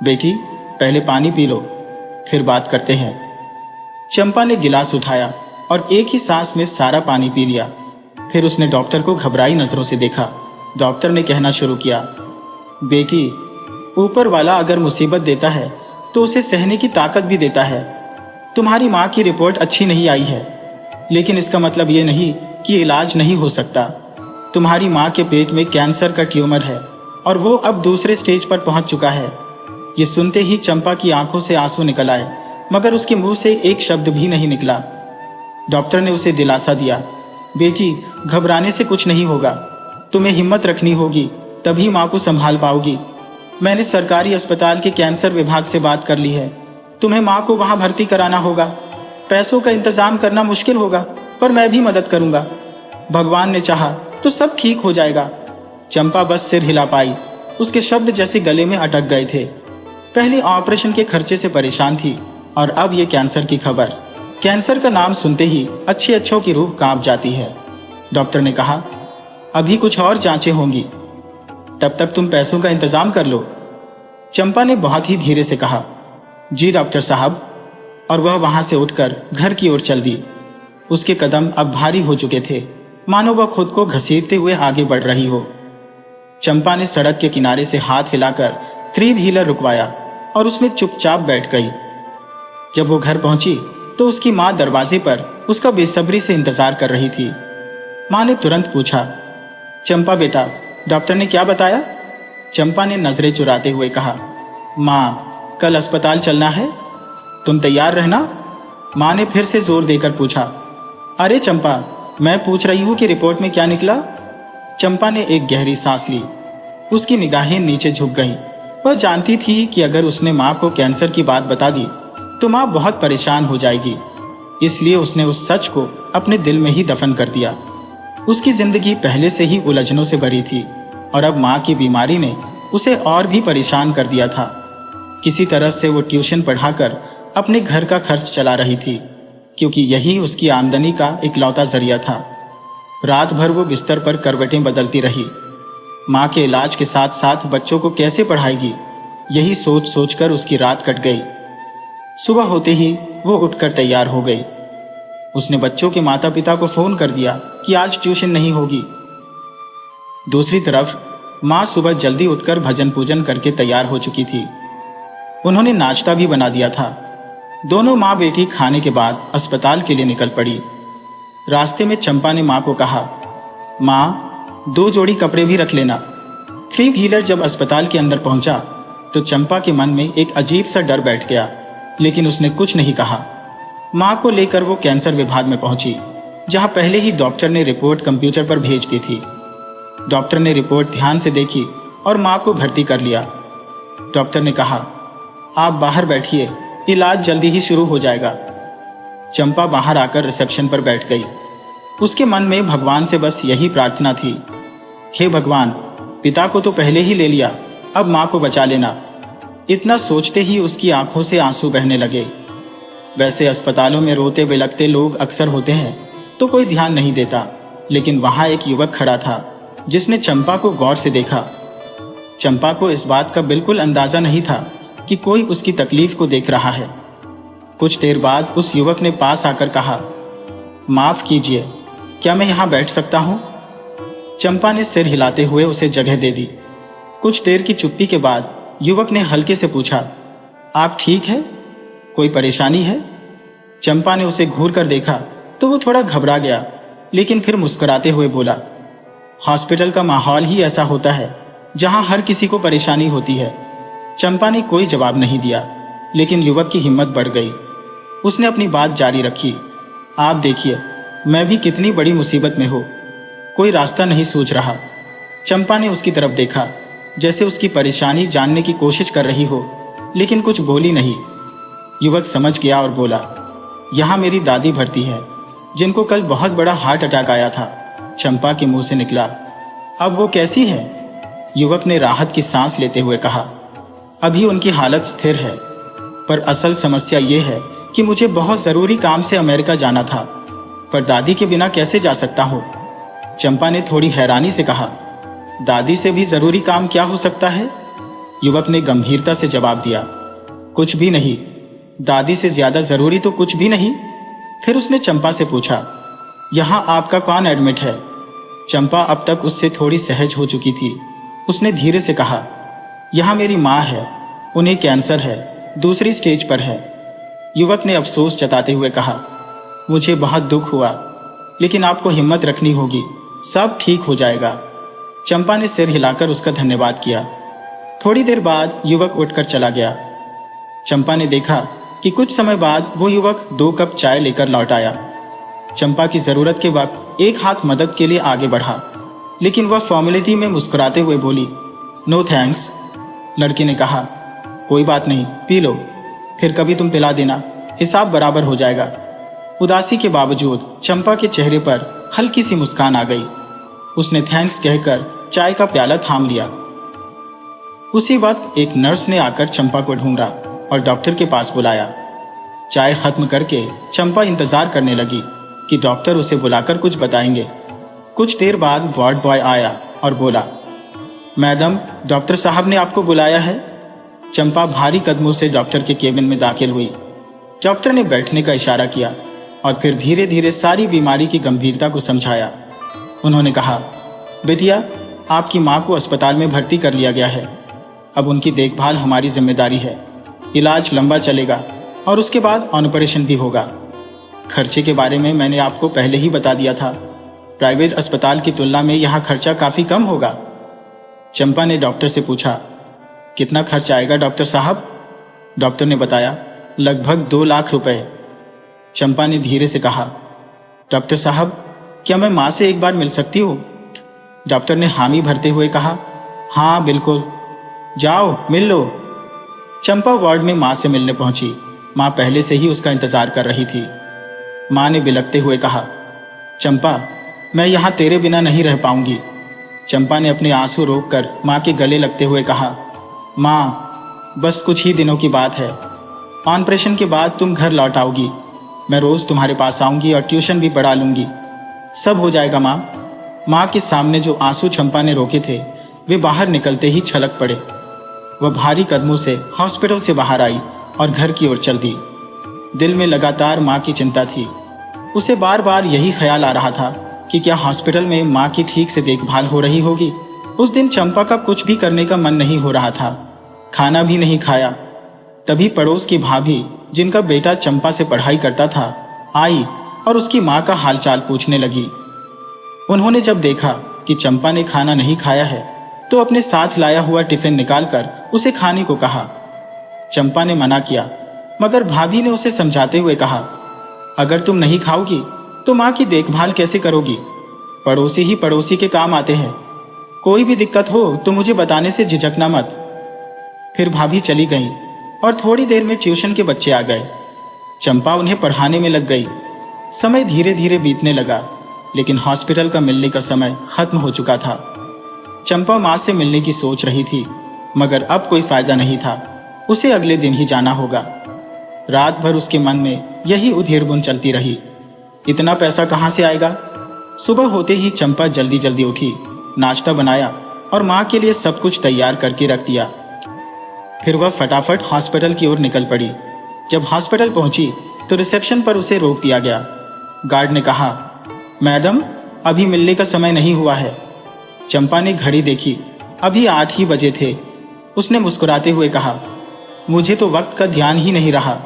बेटी पहले पानी पी लो, फिर बात करते हैं। चंपा ने गिलास उठाया और एक ही सांस में सारा पानी पी लिया। फिर उसने डॉक्टर को घबराई नजरों से देखा। डॉक्टर ने कहना शुरू किया, बेटी ऊपर वाला अगर मुसीबत देता है तो उसे सहने की ताकत भी देता है। तुम्हारी माँ की रिपोर्ट अच्छी नहीं आई है, लेकिन इसका मतलब ये नहीं कि इलाज नहीं हो सकता। तुम्हारी माँ के पेट में कैंसर का ट्यूमर है और वो अब दूसरे स्टेज पर पहुंच चुका है। ये सुनते ही चंपा की आंखों से आंसू निकल आए, मगर उसके मुंह से एक शब्द भी नहीं निकला। डॉक्टर ने उसे दिलासा दिया, बेटी घबराने से कुछ नहीं होगा, तुम्हें हिम्मत रखनी होगी, तभी माँ को संभाल पाओगी। मैंने सरकारी अस्पताल के कैंसर विभाग से बात कर ली है। तुम्हें माँ को वहां भर्ती कराना होगा। पैसों का इंतजाम करना मुश्किल होगा, पर मैं भी मदद करूंगा। भगवान ने चाहा तो सब ठीक हो जाएगा। चंपा बस सिर हिला पाई। उसके शब्द जैसे गले में अटक गए थे। पहले ऑपरेशन के खर्चे से परेशान थी और अब ये कैंसर की खबर। कैंसर का नाम सुनते ही अच्छे अच्छों की रूह कांप जाती है। डॉक्टर ने कहा, अभी कुछ और जांचें होंगी, तब तक तुम पैसों का इंतजाम कर लो। चंपा ने बहुत ही धीरे से कहा, जी डॉक्टर साहब, और वह वहां से उठकर घर की ओर चल दी। उसके कदम अब भारी हो चुके थे, मानो वह खुद को घसीटते हुए आगे बढ़ रही हो। चंपा ने सड़क के किनारे से हाथ हिलाकर 3 व्हीलर रुकवाया और उसमें चुपचाप बैठ गई। जब वो घर पहुंची तो उसकी माँ दरवाजे पर उसका बेसब्री से इंतजार कर रही थी। माँ ने तुरंत पूछा, चंपा बेटा डॉक्टर ने क्या बताया। चंपा ने नजरें चुराते हुए कहा, माँ कल अस्पताल चलना है, तुम तैयार रहना। माँ ने फिर से जोर देकर पूछा, अरे चंपा मैं पूछ रही हूँ कि रिपोर्ट में क्या निकला। चंपा ने एक गहरी सांस ली। उसकी निगाहें नीचे झुक गईं। वह जानती थी कि अगर उसने माँ को कैंसर की बात बता दी तो माँ बहुत परेशान हो जाएगी, इसलिए उसने उस सच को अपने दिल में ही दफन कर दिया। उसकी जिंदगी पहले से ही उलझनों से भरी थी और अब माँ की बीमारी ने उसे और भी परेशान कर दिया था। किसी तरह से वो ट्यूशन पढ़ाकर अपने घर का खर्च चला रही थी, क्योंकि यही उसकी आमदनी का इकलौता जरिया था। रात भर वो बिस्तर पर करवटें बदलती रही। माँ के इलाज के साथ साथ बच्चों को कैसे पढ़ाएगी, यही सोच सोचकर उसकी रात कट गई। सुबह होते ही वो उठकर तैयार हो गई। उसने बच्चों के माता पिता को फोन कर दिया कि आज ट्यूशन नहीं होगी। दूसरी तरफ माँ सुबह जल्दी उठकर भजन पूजन करके तैयार हो चुकी थी। उन्होंने नाश्ता भी बना दिया था। दोनों माँ बेटी खाने के बाद अस्पताल के लिए निकल पड़ी। रास्ते में चंपा ने माँ को कहा, माँ 2 जोड़ी कपड़े भी रख लेना। 3 व्हीलर जब अस्पताल के अंदर पहुंचा तो चंपा के मन में एक अजीब सा डर बैठ गया, लेकिन उसने कुछ नहीं कहा। माँ को लेकर वो कैंसर विभाग में पहुंची, जहां पहले ही डॉक्टर ने रिपोर्ट कंप्यूटर पर भेज दी थी। डॉक्टर ने रिपोर्ट ध्यान से देखी और माँ को भर्ती कर लिया। डॉक्टर ने कहा, आप बाहर बैठिए, इलाज जल्दी ही शुरू हो जाएगा। चंपा बाहर आकर रिसेप्शन पर बैठ गई। उसके मन में भगवान से बस यही प्रार्थना थी, हे भगवान, पिता को तो पहले ही ले लिया, अब माँ को बचा लेना। इतना सोचते ही उसकी आंखों से आंसू बहने लगे। वैसे अस्पतालों में रोते बिलखते लोग अक्सर होते हैं तो कोई ध्यान नहीं देता, लेकिन वहां एक युवक खड़ा था जिसने चंपा को गौर से देखा। चंपा को इस बात का बिल्कुल अंदाजा नहीं था कि कोई उसकी तकलीफ को देख रहा है। कुछ देर बाद उस युवक ने पास आकर कहा, माफ कीजिए, क्या मैं यहाँ बैठ सकता हूँ? चंपा ने सिर हिलाते हुए उसे जगह दे दी। कुछ देर की चुप्पी के बाद युवक ने हल्के से पूछा, आप ठीक है? कोई परेशानी है? चंपा ने उसे घूर कर देखा तो वो थोड़ा घबरा गया, लेकिन फिर मुस्कुराते हुए बोला, हॉस्पिटल का माहौल ही ऐसा होता है जहां हर किसी को परेशानी होती है। चंपा ने कोई जवाब नहीं दिया, लेकिन युवक की हिम्मत बढ़ गई। उसने अपनी बात जारी रखी, आप देखिए, मैं भी कितनी बड़ी मुसीबत में हूं, कोई रास्ता नहीं सूझ रहा। चंपा ने उसकी तरफ देखा, जैसे उसकी परेशानी जानने की कोशिश कर रही हो, लेकिन कुछ बोली नहीं। युवक समझ गया और बोला, यहाँ मेरी दादी भर्ती है, जिनको कल बहुत बड़ा हार्ट अटैक आया था। चंपा के मुंह से निकला, अब वो कैसी है? युवक ने राहत की सांस लेते हुए कहा, अभी उनकी हालत स्थिर है, पर असल समस्या ये है कि मुझे बहुत जरूरी काम से अमेरिका जाना था, पर दादी के बिना कैसे जा सकता हूँ? चंपा ने थोड़ी हैरानी से कहा, दादी से भी जरूरी काम क्या हो सकता है? युवक ने गंभीरता से जवाब दिया, कुछ भी नहीं, दादी से ज्यादा जरूरी तो कुछ भी नहीं। फिर उसने चंपा से पूछा, यहाँ आपका कौन एडमिट है? चंपा अब तक उससे थोड़ी सहज हो चुकी थी। उसने धीरे से कहा, यहाँ मेरी माँ है, उन्हें कैंसर है, दूसरी स्टेज पर है। युवक ने अफसोस जताते हुए कहा, मुझे बहुत दुख हुआ, लेकिन आपको हिम्मत रखनी होगी, सब ठीक हो जाएगा। चंपा ने सिर हिलाकर उसका धन्यवाद किया। थोड़ी देर बाद युवक उठकर चला गया। चंपा ने देखा कि कुछ समय बाद वो युवक 2 कप चाय लेकर लौट आया। चंपा की जरूरत के वक्त एक हाथ मदद के लिए आगे बढ़ा, लेकिन वह फॉर्मेलिटी में मुस्कुराते हुए बोली, नो थैंक्स। लड़की ने कहा, कोई बात नहीं, पी लो, फिर कभी तुम पिला देना, हिसाब बराबर हो जाएगा। उदासी के बावजूद चंपा के चेहरे पर हल्की सी मुस्कान आ गई। उसने थैंक्स कहकर चाय का प्याला थाम लिया। उसी वक्त एक नर्स ने आकर चंपा को ढूंढा और डॉक्टर के पास बुलाया। चाय खत्म करके चंपा इंतजार करने लगी कि डॉक्टर उसे बुलाकर कुछ बताएंगे। कुछ देर बाद वार्ड बॉय आया और बोला, मैडम, डॉक्टर साहब ने आपको बुलाया है। चंपा भारी कदमों से डॉक्टर के केबिन में दाखिल हुई। डॉक्टर ने बैठने का इशारा किया और फिर धीरे धीरे सारी बीमारी की गंभीरता को समझाया। उन्होंने कहा, बेटिया, आपकी माँ को अस्पताल में भर्ती कर लिया गया है, अब उनकी देखभाल हमारी जिम्मेदारी है। इलाज लंबा चलेगा और उसके बाद ऑपरेशन भी होगा। खर्चे के बारे में मैंने आपको पहले ही बता दिया था, प्राइवेट अस्पताल की तुलना में यहाँ खर्चा काफी कम होगा। चंपा ने डॉक्टर से पूछा, कितना खर्च आएगा डॉक्टर साहब? डॉक्टर ने बताया, लगभग 2 लाख रुपए। चंपा ने धीरे से कहा, डॉक्टर साहब, क्या मैं माँ से एक बार मिल सकती हूँ? डॉक्टर ने हामी भरते हुए कहा, हाँ बिल्कुल, जाओ मिल लो। चंपा वार्ड में माँ से मिलने पहुंची। माँ पहले से ही उसका इंतजार कर रही थी। माँ ने बिलखते हुए कहा, चंपा, मैं यहाँ तेरे बिना नहीं रह पाऊंगी। चंपा ने अपने आंसू रोककर माँ के गले लगते हुए कहा, माँ, बस कुछ ही दिनों की बात है, ऑपरेशन के बाद तुम घर लौट आओगी, मैं रोज तुम्हारे पास आऊंगी और ट्यूशन भी पढ़ा लूंगी, सब हो जाएगा माँ। माँ के सामने जो आंसू चंपा ने रोके थे वे बाहर निकलते ही छलक पड़े। वह भारी कदमों से हॉस्पिटल से बाहर आई और घर की ओर चल दी। दिल में लगातार माँ की चिंता थी। उसे बार बार यही ख्याल आ रहा था कि क्या हॉस्पिटल में माँ की ठीक से देखभाल हो रही होगी। उस दिन चंपा का कुछ भी करने का मन नहीं हो रहा था, खाना भी नहीं खाया। तभी पड़ोस की भाभी, जिनका बेटा चंपा से पढ़ाई करता था, आई और उसकी माँ का हालचाल पूछने लगी। उन्होंने जब देखा कि चंपा ने खाना नहीं खाया है तो अपने साथ लाया हुआ टिफिन निकालकर उसे खाने को कहा। चंपा ने मना किया, मगर भाभी ने उसे समझाते हुए कहा, अगर तुम नहीं खाओगी तो माँ की देखभाल कैसे करोगी? पड़ोसी ही पड़ोसी के काम आते हैं, कोई भी दिक्कत हो तो मुझे बताने से झिझकना मत। फिर भाभी चली गई और थोड़ी देर में ट्यूशन के बच्चे आ गए। चंपा उन्हें पढ़ाने में लग गई। समय धीरे धीरे बीतने लगा, लेकिन हॉस्पिटल का मिलने का समय खत्म हो चुका था। चंपा माँ से मिलने की सोच रही थी, मगर अब कोई फायदा नहीं था। उसे अगले दिन ही जाना होगा। रात भर उसके मन में यही उधेड़-बुन चलती रही। इतना पैसा कहाँ से आएगा? सुबह होते ही चंपा जल्दी जल्दी उठी, नाश्ता बनाया और माँ के लिए सब कुछ तैयार करके रख दिया। फिर वह फटाफट हॉस्पिटल की ओर निकल पड़ी। जब हॉस्पिटल पहुंची तो रिसेप्शन पर उसे रोक दिया गया। गार्ड ने कहा, मैडम, अभी मिलने का समय नहीं हुआ है। चंपा ने घड़ी देखी, अभी 8 ही बजे थे। उसने मुस्कुराते हुए कहा, मुझे तो वक्त का ध्यान ही नहीं रहा।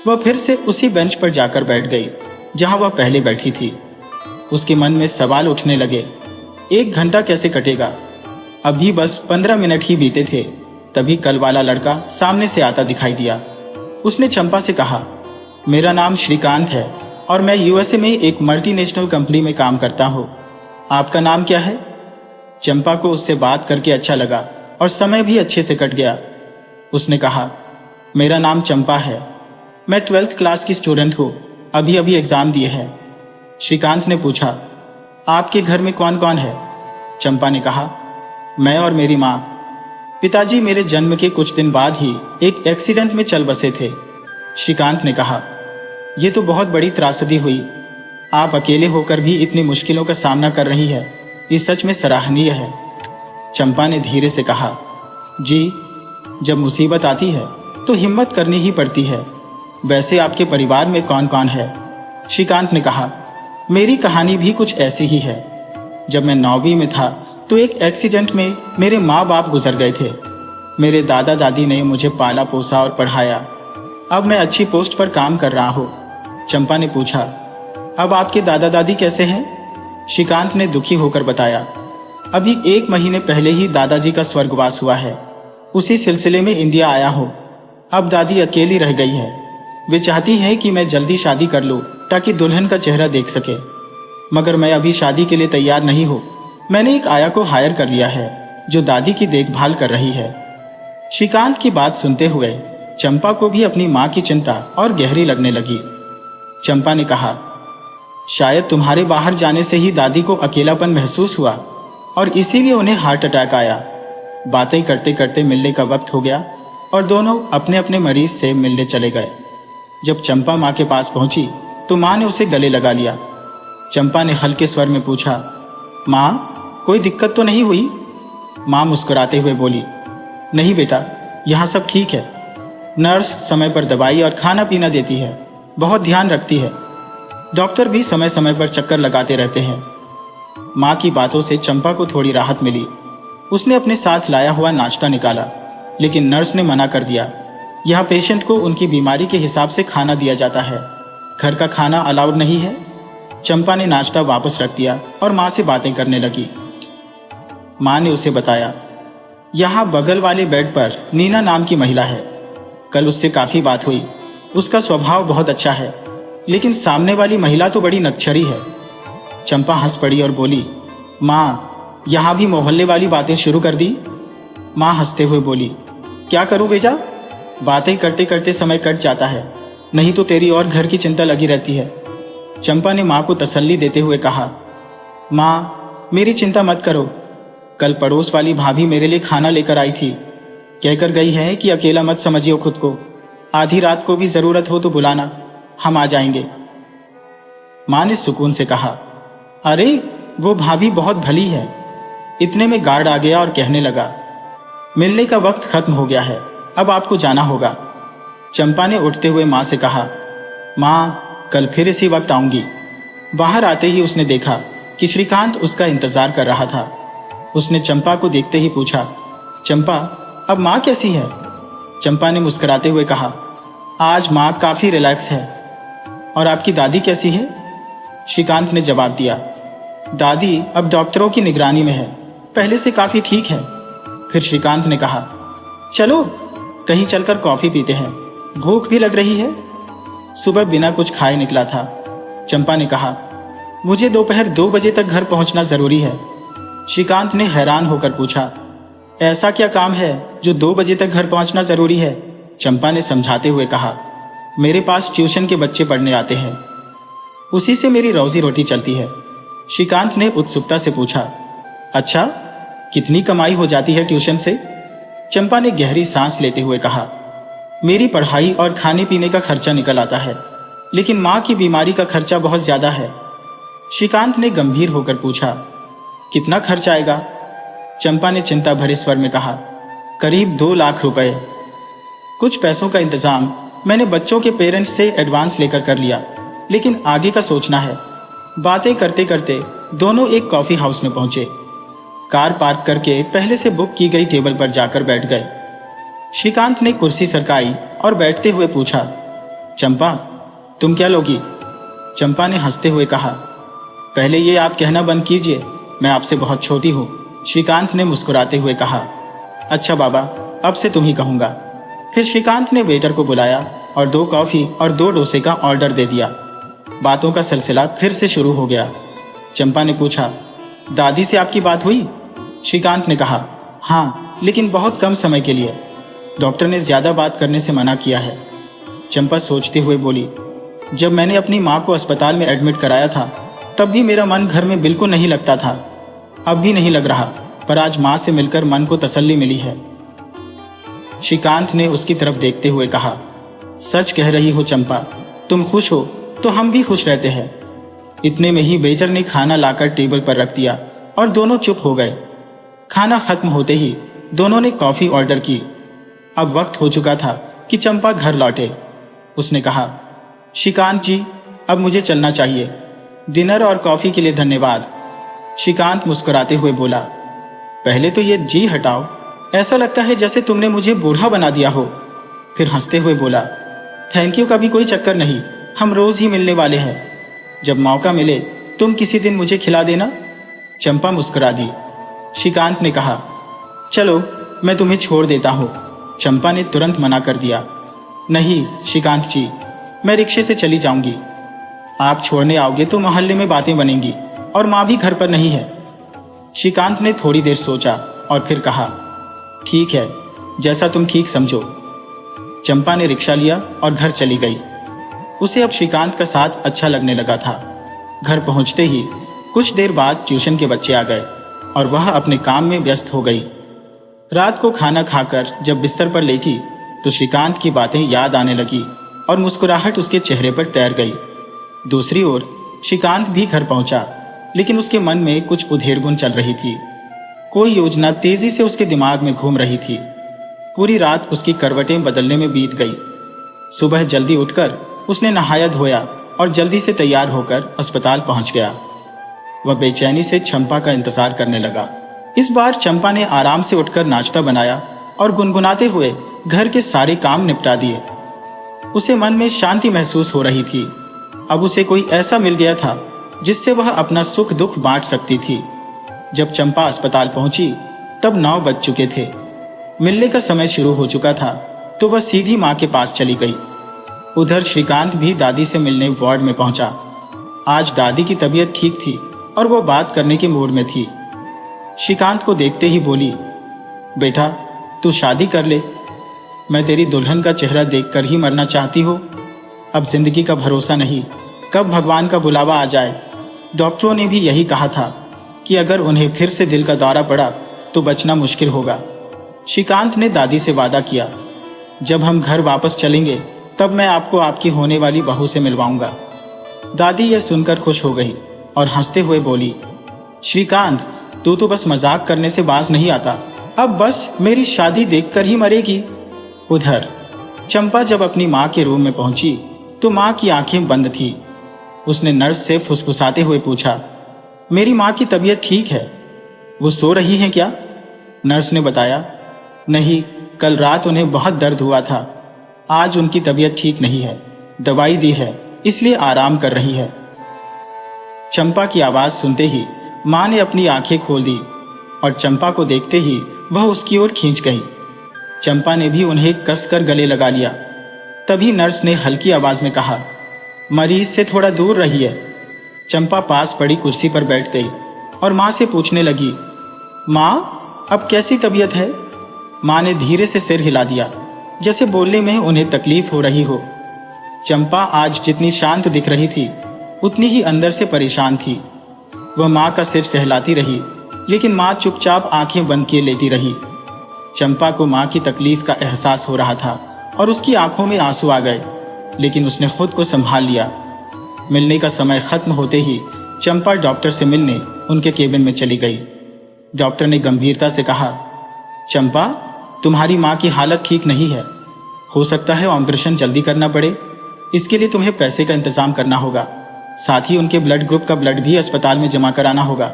वह फिर से उसी बेंच पर जाकर बैठ गई जहां वह पहले बैठी थी। उसके मन में सवाल उठने लगे, 1 घंटा कैसे कटेगा? अभी बस 15 मिनट ही बीते थे। तभी कल वाला लड़का सामने से आता दिखाई दिया। उसने चंपा से कहा, मेरा नाम श्रीकांत है और मैं यूएसए में एक मल्टीनेशनल कंपनी में काम करता हूँ। आपका नाम क्या है? चंपा को उससे बात करके अच्छा लगा और समय भी अच्छे से कट गया। उसने कहा, मेरा नाम चंपा है। मैं 12th क्लास की स्टूडेंट हूँ, अभी अभी एग्जाम दिए हैं। श्रीकांत ने पूछा, आपके घर में कौन कौन है? चंपा ने कहा, मैं और मेरी माँ। पिताजी मेरे जन्म के कुछ दिन बाद ही एक एक्सीडेंट में चल बसे थे। श्रीकांत ने कहा, यह तो बहुत बड़ी त्रासदी हुई। आप अकेले होकर भी इतनी मुश्किलों का सामना कर रही है, ये सच में सराहनीय है। चंपा ने धीरे से कहा, जी, जब मुसीबत आती है तो हिम्मत करनी ही पड़ती है। वैसे आपके परिवार में कौन कौन है? श्रीकांत ने कहा, मेरी कहानी भी कुछ ऐसी ही है। जब मैं 9वीं में था तो एक एक्सीडेंट में मेरे माँ बाप गुजर गए थे। मेरे दादा दादी ने मुझे पाला पोसा और पढ़ाया। अब मैं अच्छी पोस्ट पर काम कर रहा हूँ। चंपा ने पूछा, अब आपके दादा दादी कैसे हैं? श्रीकांत ने दुखी होकर बताया, अभी 1 महीने पहले ही दादाजी का स्वर्गवास हुआ है। उसी सिलसिले में इंडिया आया हूँ। अब दादी अकेली रह गई है। वे चाहती है कि मैं जल्दी शादी कर लूँ ताकि दुल्हन का चेहरा देख सके, मगर मैं अभी शादी के लिए तैयार नहीं हूँ। मैंने एक आया को हायर कर लिया है जो दादी की देखभाल कर रही है। श्रीकांत की बात सुनते हुए चंपा को भी अपनी माँ की चिंता और गहरी लगने लगी। चंपा ने कहा, शायद तुम्हारे बाहर जाने से ही दादी को अकेलापन महसूस हुआ और इसीलिए उन्हें हार्ट अटैक आया। बातें करते करते मिलने का वक्त हो गया और दोनों अपने अपने मरीज से मिलने चले गए। जब चंपा माँ के पास पहुंची तो माँ ने उसे गले लगा लिया। चंपा ने हल्के स्वर में पूछा, माँ, कोई दिक्कत तो नहीं हुई? माँ मुस्कुराते हुए बोली, नहीं बेटा, यहाँ सब ठीक है। नर्स समय पर दवाई और खाना पीना देती है, बहुत ध्यान रखती है। डॉक्टर भी समय समय पर चक्कर लगाते रहते हैं। माँ की बातों से चंपा को थोड़ी राहत मिली। उसने अपने साथ लाया हुआ नाश्ता निकाला, लेकिन नर्स ने मना कर दिया। यहाँ पेशेंट को उनकी बीमारी के हिसाब से खाना दिया जाता है, घर का खाना अलाउड नहीं है। चंपा ने नाश्ता वापस रख दिया और माँ से बातें करने लगी। माँ ने उसे बताया, यहाँ बगल वाले बेड पर नीना नाम की महिला है। कल उससे काफी बात हुई। उसका स्वभाव बहुत अच्छा है, लेकिन सामने वाली महिला तो बड़ी नक्छड़ी है। चंपा हंस पड़ी और बोली, माँ, यहाँ भी मोहल्ले वाली बातें शुरू कर दी? माँ हंसते हुए बोली, क्या करूं बेटा, बातें करते करते समय कट जाता है, नहीं तो तेरी और घर की चिंता लगी रहती है। चंपा ने माँ को तसल्ली देते हुए कहा, माँ, मेरी चिंता मत करो। कल पड़ोस वाली भाभी मेरे लिए खाना लेकर आई थी। कहकर गई है कि अकेला मत समझियो खुद को, आधी रात को भी जरूरत हो तो बुलाना, हम आ जाएंगे। माँ ने सुकून से कहा, अरे वो भाभी बहुत भली है। इतने में गार्ड आ गया और कहने लगा, मिलने का वक्त खत्म हो गया है, अब आपको जाना होगा। चंपा ने उठते हुए माँ से कहा, माँ, कल फिर इसी वक्त आऊंगी। बाहर आते ही उसने देखा कि श्रीकांत उसका इंतजार कर रहा था। उसने चंपा को देखते ही पूछा, चंपा, अब माँ कैसी है? चंपा ने मुस्कुराते हुए कहा, आज माँ काफी रिलैक्स है। और आपकी दादी कैसी है? श्रीकांत ने जवाब दिया, दादी अब डॉक्टरों की निगरानी में है, पहले से काफी ठीक है। फिर श्रीकांत ने कहा, चलो कहीं चलकर कॉफी पीते हैं, भूख भी लग रही है। सुबह बिना कुछ खाए निकला था। चंपा ने कहा, मुझे दोपहर 2 बजे तक घर पहुंचना जरूरी है। श्रीकांत ने हैरान होकर पूछा, ऐसा क्या काम है जो 2 बजे तक घर पहुंचना जरूरी है? चंपा ने समझाते हुए कहा, मेरे पास ट्यूशन के बच्चे पढ़ने आते हैं, उसी से मेरी रोजी रोटी चलती है। श्रीकांत ने उत्सुकता से पूछा, अच्छा, कितनी कमाई हो जाती है ट्यूशन से? चंपा ने गहरी सांस लेते हुए कहा, मेरी पढ़ाई और खाने पीने का खर्चा निकल आता है, लेकिन माँ की बीमारी का खर्चा बहुत ज्यादा है। श्रीकांत ने गंभीर होकर पूछा, कितना खर्च आएगा? चंपा ने चिंता भरे स्वर में कहा, करीब 2 लाख रुपए। कुछ पैसों का इंतजाम मैंने बच्चों के पेरेंट्स से एडवांस लेकर कर लिया, लेकिन आगे का सोचना है। बातें करते करते दोनों एक कॉफी हाउस में पहुंचे। कार पार्क करके पहले से बुक की गई टेबल पर जाकर बैठ गए। श्रीकांत ने कुर्सी सरकाई और बैठते हुए पूछा, चंपा, तुम क्या लोगी? चंपा ने हंसते हुए कहा, पहले ये आप कहना बंद कीजिए, मैं आपसे बहुत छोटी हूँ। श्रीकांत ने मुस्कुराते हुए कहा, अच्छा बाबा, अब से तुम ही कहूंगा। फिर श्रीकांत ने वेटर को बुलाया और 2 कॉफी और 2 डोसे का ऑर्डर दे दिया। बातों का सिलसिला फिर से शुरू हो गया। चंपा ने पूछा, दादी से आपकी बात हुई? श्रीकांत ने कहा, हाँ, लेकिन बहुत कम समय के लिए। डॉक्टर ने ज्यादा बात करने से मना किया है। चंपा सोचते हुए बोली, जब मैंने अपनी माँ को अस्पताल में एडमिट कराया था, तब भी मेरा मन घर में बिल्कुल नहीं लगता था। अब भी नहीं लग रहा, पर आज माँ से मिलकर मन को तसल्ली मिली है। श्रीकांत ने उसकी तरफ देखते हुए कहा, सच कह रही हो चंपा, तुम खुश हो तो हम भी खुश रहते हैं। इतने में ही वेटर ने खाना लाकर टेबल पर रख दिया और दोनों चुप हो गए। खाना खत्म होते ही दोनों ने कॉफी ऑर्डर की। अब वक्त हो चुका था कि चंपा घर लौटे। उसने कहा, श्रीकांत जी, अब मुझे चलना चाहिए। डिनर और कॉफी के लिए धन्यवाद। श्रीकांत मुस्कुराते हुए बोला, पहले तो ये जी हटाओ, ऐसा लगता है जैसे तुमने मुझे बूढ़ा बना दिया हो। फिर हंसते हुए बोला, थैंक यू का भी कोई चक्कर नहीं, हम रोज ही मिलने वाले हैं। जब मौका मिले तुम किसी दिन मुझे खिला देना। चंपा मुस्कुरा दी। श्रीकांत ने कहा, चलो मैं तुम्हें छोड़ देता हूँ। चंपा ने तुरंत मना कर दिया, नहीं श्रीकांत जी, मैं रिक्शे से चली जाऊंगी। आप छोड़ने आओगे तो मोहल्ले में बातें बनेंगी और माँ भी घर पर नहीं है। श्रीकांत ने थोड़ी देर सोचा और फिर कहा, ठीक है, जैसा तुम ठीक समझो। चंपा ने रिक्शा लिया और घर चली गई। उसे अब श्रीकांत का साथ अच्छा लगने लगा था। घर पहुंचते ही कुछ देर बाद ट्यूशन के बच्चे आ गए और वह अपने काम में व्यस्त हो गई। रात को खाना खाकर जब बिस्तर पर लेटी तो श्रीकांत की बातें याद आने लगी और मुस्कुराहट उसके चेहरे पर तैर गई। दूसरी ओर श्रीकांत भी घर पहुंचा, लेकिन उसके मन में कुछ उधेड़बुन चल रही थी। कोई योजना तेजी से उसके दिमाग में घूम रही थी। पूरी रात उसकी करवटें बदलने में बीत गई। सुबह जल्दी उठकर उसने नहाया धोया और जल्दी से तैयार होकर अस्पताल पहुंच गया। वह बेचैनी से चंपा का इंतजार करने लगा। इस बार चंपा ने आराम से उठकर नाश्ता बनाया और गुनगुनाते हुए घर के सारे काम निपटा दिए। उसे मन में शांति महसूस हो रही थी। अब उसे कोई ऐसा मिल गया था जिससे वह अपना सुख दुख बांट सकती थी। जब चंपा अस्पताल पहुंची तब 9 बज चुके थे। मिलने का समय शुरू हो चुका था तो वह सीधी माँ के पास चली गई। उधर श्रीकांत भी दादी से मिलने वार्ड में पहुंचा। आज दादी की तबीयत ठीक थी और वो बात करने के मूड में थी। श्रीकांत को देखते ही बोली, बेटा तू शादी कर ले। मैं तेरी दुल्हन का चेहरा देखकर ही मरना चाहती हूँ। अब जिंदगी का भरोसा नहीं, कब भगवान का बुलावा आ जाए। डॉक्टरों ने भी यही कहा था कि अगर उन्हें फिर से दिल का दौरा पड़ा तो बचना मुश्किल होगा। श्रीकांत ने दादी से वादा किया, जब हम घर वापस चलेंगे तब मैं आपको आपकी होने वाली बहू से मिलवाऊंगा। दादी यह सुनकर खुश हो गई और हंसते हुए बोली, श्रीकांत तू तो बस मजाक करने से बाज नहीं आता, अब बस मेरी शादी देखकर ही मरेगी। उधर चंपा जब अपनी माँ के रूम में पहुंची तो माँ की आंखें बंद थी। उसने नर्स से फुसफुसाते हुए पूछा, मेरी माँ की तबीयत ठीक है, वो सो रही हैं क्या? नर्स ने बताया, नहीं, कल रात उन्हें बहुत दर्द हुआ था। आज उनकी तबीयत ठीक नहीं है, दवाई दी है, इसलिए आराम कर रही है। चंपा की आवाज सुनते ही माँ ने अपनी आंखें खोल दी और चंपा को देखते ही वह उसकी ओर खींच गई। चंपा ने भी उन्हें कसकर गले लगा लिया। तभी नर्स ने हल्की आवाज में कहा, मरीज से थोड़ा दूर रहिए। चंपा पास पड़ी कुर्सी पर बैठ गई और माँ से पूछने लगी माँ, अब कैसी तबीयत है? माँ ने धीरे से सिर हिला दिया, जैसे बोलने में उन्हें तकलीफ हो रही हो। चंपा आज जितनी शांत दिख रही थी, उतनी ही अंदर से परेशान थी। वह माँ का सिर सहलाती रही, लेकिन माँ चुपचाप आंखें बंद किए लेटी रही। चंपा को माँ की तकलीफ का एहसास हो रहा था और उसकी आंखों में आंसू आ गए, लेकिन उसने खुद को संभाल लिया। मिलने का समय खत्म होते ही चंपा डॉक्टर से मिलने उनके केबिन में चली गई। डॉक्टर ने गंभीरता से कहा, चंपा, तुम्हारी माँ की हालत ठीक नहीं है। हो सकता है ऑपरेशन जल्दी करना पड़े। इसके लिए तुम्हें पैसे का इंतजाम करना होगा। साथ ही उनके ब्लड ग्रुप का ब्लड भी अस्पताल में जमा कराना होगा।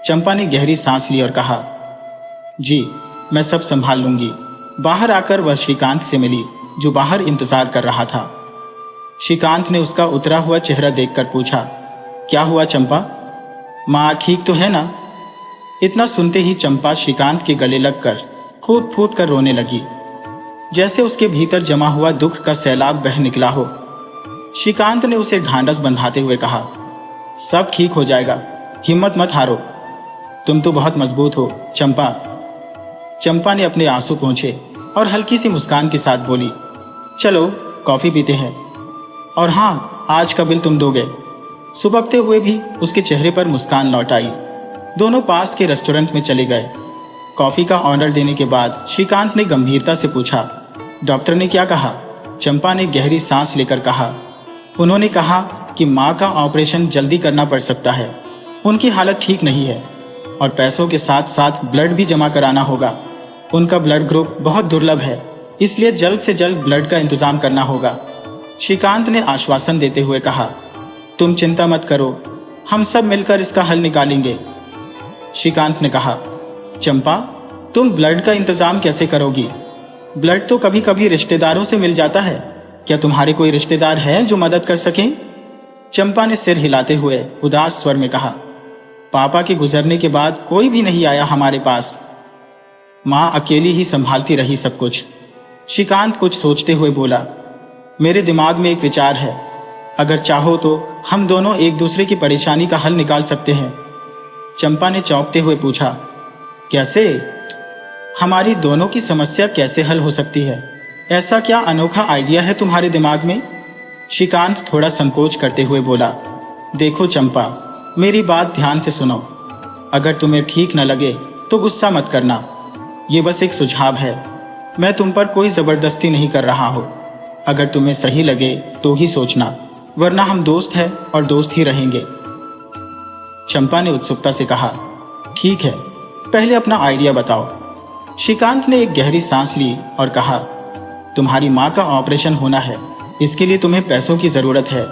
चंपा ने गहरी सांस ली और कहा, जी, मैं सब संभाल लूंगी। बाहर आकर वह श्रीकांत से मिली, जो बाहर इंतजार कर रहा था। श्रीकांत ने उसका उतरा हुआ चेहरा देखकर पूछा, क्या हुआ चंपा? माँ ठीक तो है ना? इतना सुनते ही चंपा श्रीकांत के गले लगकर फूट फूट कर रोने लगी, जैसे उसके भीतर जमा हुआ दुख का सैलाब बह निकला हो। श्रीकांत ने उसे ढांढस बंधाते हुए कहा, सब ठीक हो जाएगा, हिम्मत मत हारो। तुम तो बहुत मजबूत हो चंपा। चंपा ने अपने आंसू पोंछे और हल्की सी मुस्कान के साथ बोली, चलो कॉफी पीते हैं। और हाँ, आज का बिल तुम दोगे। सुबकते हुए भी उसके चेहरे पर मुस्कान लौट आई। दोनों पास के रेस्टोरेंट में चले गए। कॉफी का ऑर्डर देने के बाद श्रीकांत ने गंभीरता से पूछा, डॉक्टर ने क्या कहा? चंपा ने गहरी सांस लेकर कहा, उन्होंने कहा कि माँ का ऑपरेशन जल्दी करना पड़ सकता है। उनकी हालत ठीक नहीं है और पैसों के साथ साथ ब्लड भी जमा कराना होगा। उनका ब्लड ग्रुप बहुत दुर्लभ है, इसलिए जल्द से जल्द ब्लड का इंतजाम करना होगा। श्रीकांत ने आश्वासन देते हुए कहा, तुम चिंता मत करो, हम सब मिलकर इसका हल निकालेंगे। श्रीकांत ने कहा, चंपा, तुम ब्लड का इंतजाम कैसे करोगी? ब्लड तो कभी कभी रिश्तेदारों से मिल जाता है। क्या तुम्हारे कोई रिश्तेदार है जो मदद कर सकें? चंपा ने सिर हिलाते हुए उदास स्वर में कहा, पापा के गुजरने के बाद कोई भी नहीं आया हमारे पास। माँ अकेली ही संभालती रही सब कुछ। श्रीकांत कुछ सोचते हुए बोला, मेरे दिमाग में एक विचार है। अगर चाहो तो हम दोनों एक दूसरे की परेशानी का हल निकाल सकते हैं। चंपा ने चौंकते हुए पूछा, कैसे? हमारी दोनों की समस्या कैसे हल हो सकती है? ऐसा क्या अनोखा आइडिया है तुम्हारे दिमाग में? श्रीकांत थोड़ा संकोच करते हुए बोला, देखो चंपा, मेरी बात ध्यान से सुनो। अगर तुम्हें ठीक न लगे तो गुस्सा मत करना। ये बस एक सुझाव है। मैं तुम पर कोई जबरदस्ती नहीं कर रहा हूं। अगर तुम्हें सही लगे तो ही सोचना, वरना हम दोस्त हैं और दोस्त ही रहेंगे। चंपा ने उत्सुकता से कहा, ठीक है, पहले अपना आइडिया बताओ। श्रीकांत ने एक गहरी सांस ली और कहा, तुम्हारी माँ का ऑपरेशन होना है, इसके लिए तुम्हें पैसों की जरूरत है।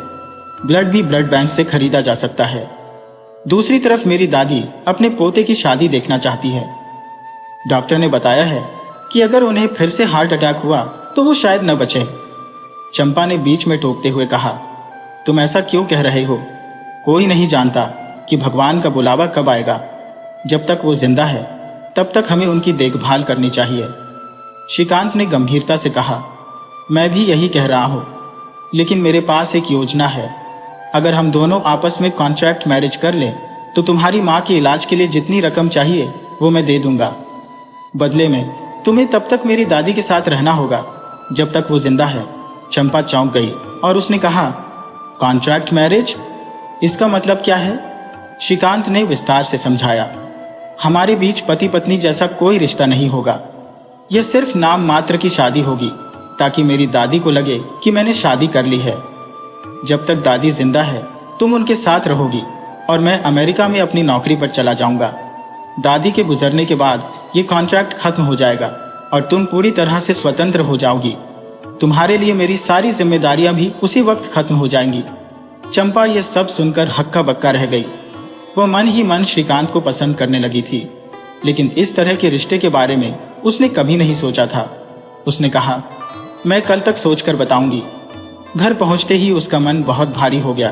ब्लड भी ब्लड बैंक से खरीदा जा सकता है। दूसरी तरफ मेरी दादी अपने पोते की शादी देखना चाहती है। डॉक्टर ने बताया है कि अगर उन्हें फिर से हार्ट अटैक हुआ तो वो शायद न बचे। चंपा ने बीच में टोकते हुए कहा, तुम ऐसा क्यों कह रहे हो? कोई नहीं जानता कि भगवान का बुलावा कब आएगा। जब तक वो जिंदा है तब तक हमें उनकी देखभाल करनी चाहिए। श्रीकांत ने गंभीरता से कहा, मैं भी यही कह रहा हूं, लेकिन मेरे पास एक योजना है। अगर हम दोनों आपस में कॉन्ट्रैक्ट मैरिज कर लें तो तुम्हारी माँ के इलाज के लिए जितनी रकम चाहिए वो मैं दे दूंगा। बदले में तुम्हें तब तक मेरी दादी के साथ रहना होगा जब तक वो जिंदा है। चंपा चौंक गई और उसने कहा, कॉन्ट्रैक्ट मैरिज? इसका मतलब क्या है? श्रीकांत ने विस्तार से समझाया, हमारे बीच पति पत्नी जैसा कोई रिश्ता नहीं होगा। यह सिर्फ नाम मात्र की शादी होगी, ताकि मेरी दादी को लगे कि मैंने शादी कर ली है। जब तक दादी जिंदा है तुम उनके साथ रहोगी और मैं अमेरिका में अपनी नौकरी पर चला जाऊंगा। दादी के गुजरने के बाद ये कॉन्ट्रैक्ट खत्म हो जाएगा और तुम पूरी तरह से स्वतंत्र हो जाओगी। तुम्हारे लिए मेरी सारी जिम्मेदारियां भी उसी वक्त खत्म हो जाएंगी। चंपा यह सब सुनकर हक्का बक्का रह गई। वह मन ही मन श्रीकांत को पसंद करने लगी थी, लेकिन इस तरह के रिश्ते के बारे में उसने कभी नहीं सोचा था। उसने कहा, मैं कल तक सोचकर बताऊंगी। घर पहुंचते ही उसका मन बहुत भारी हो गया।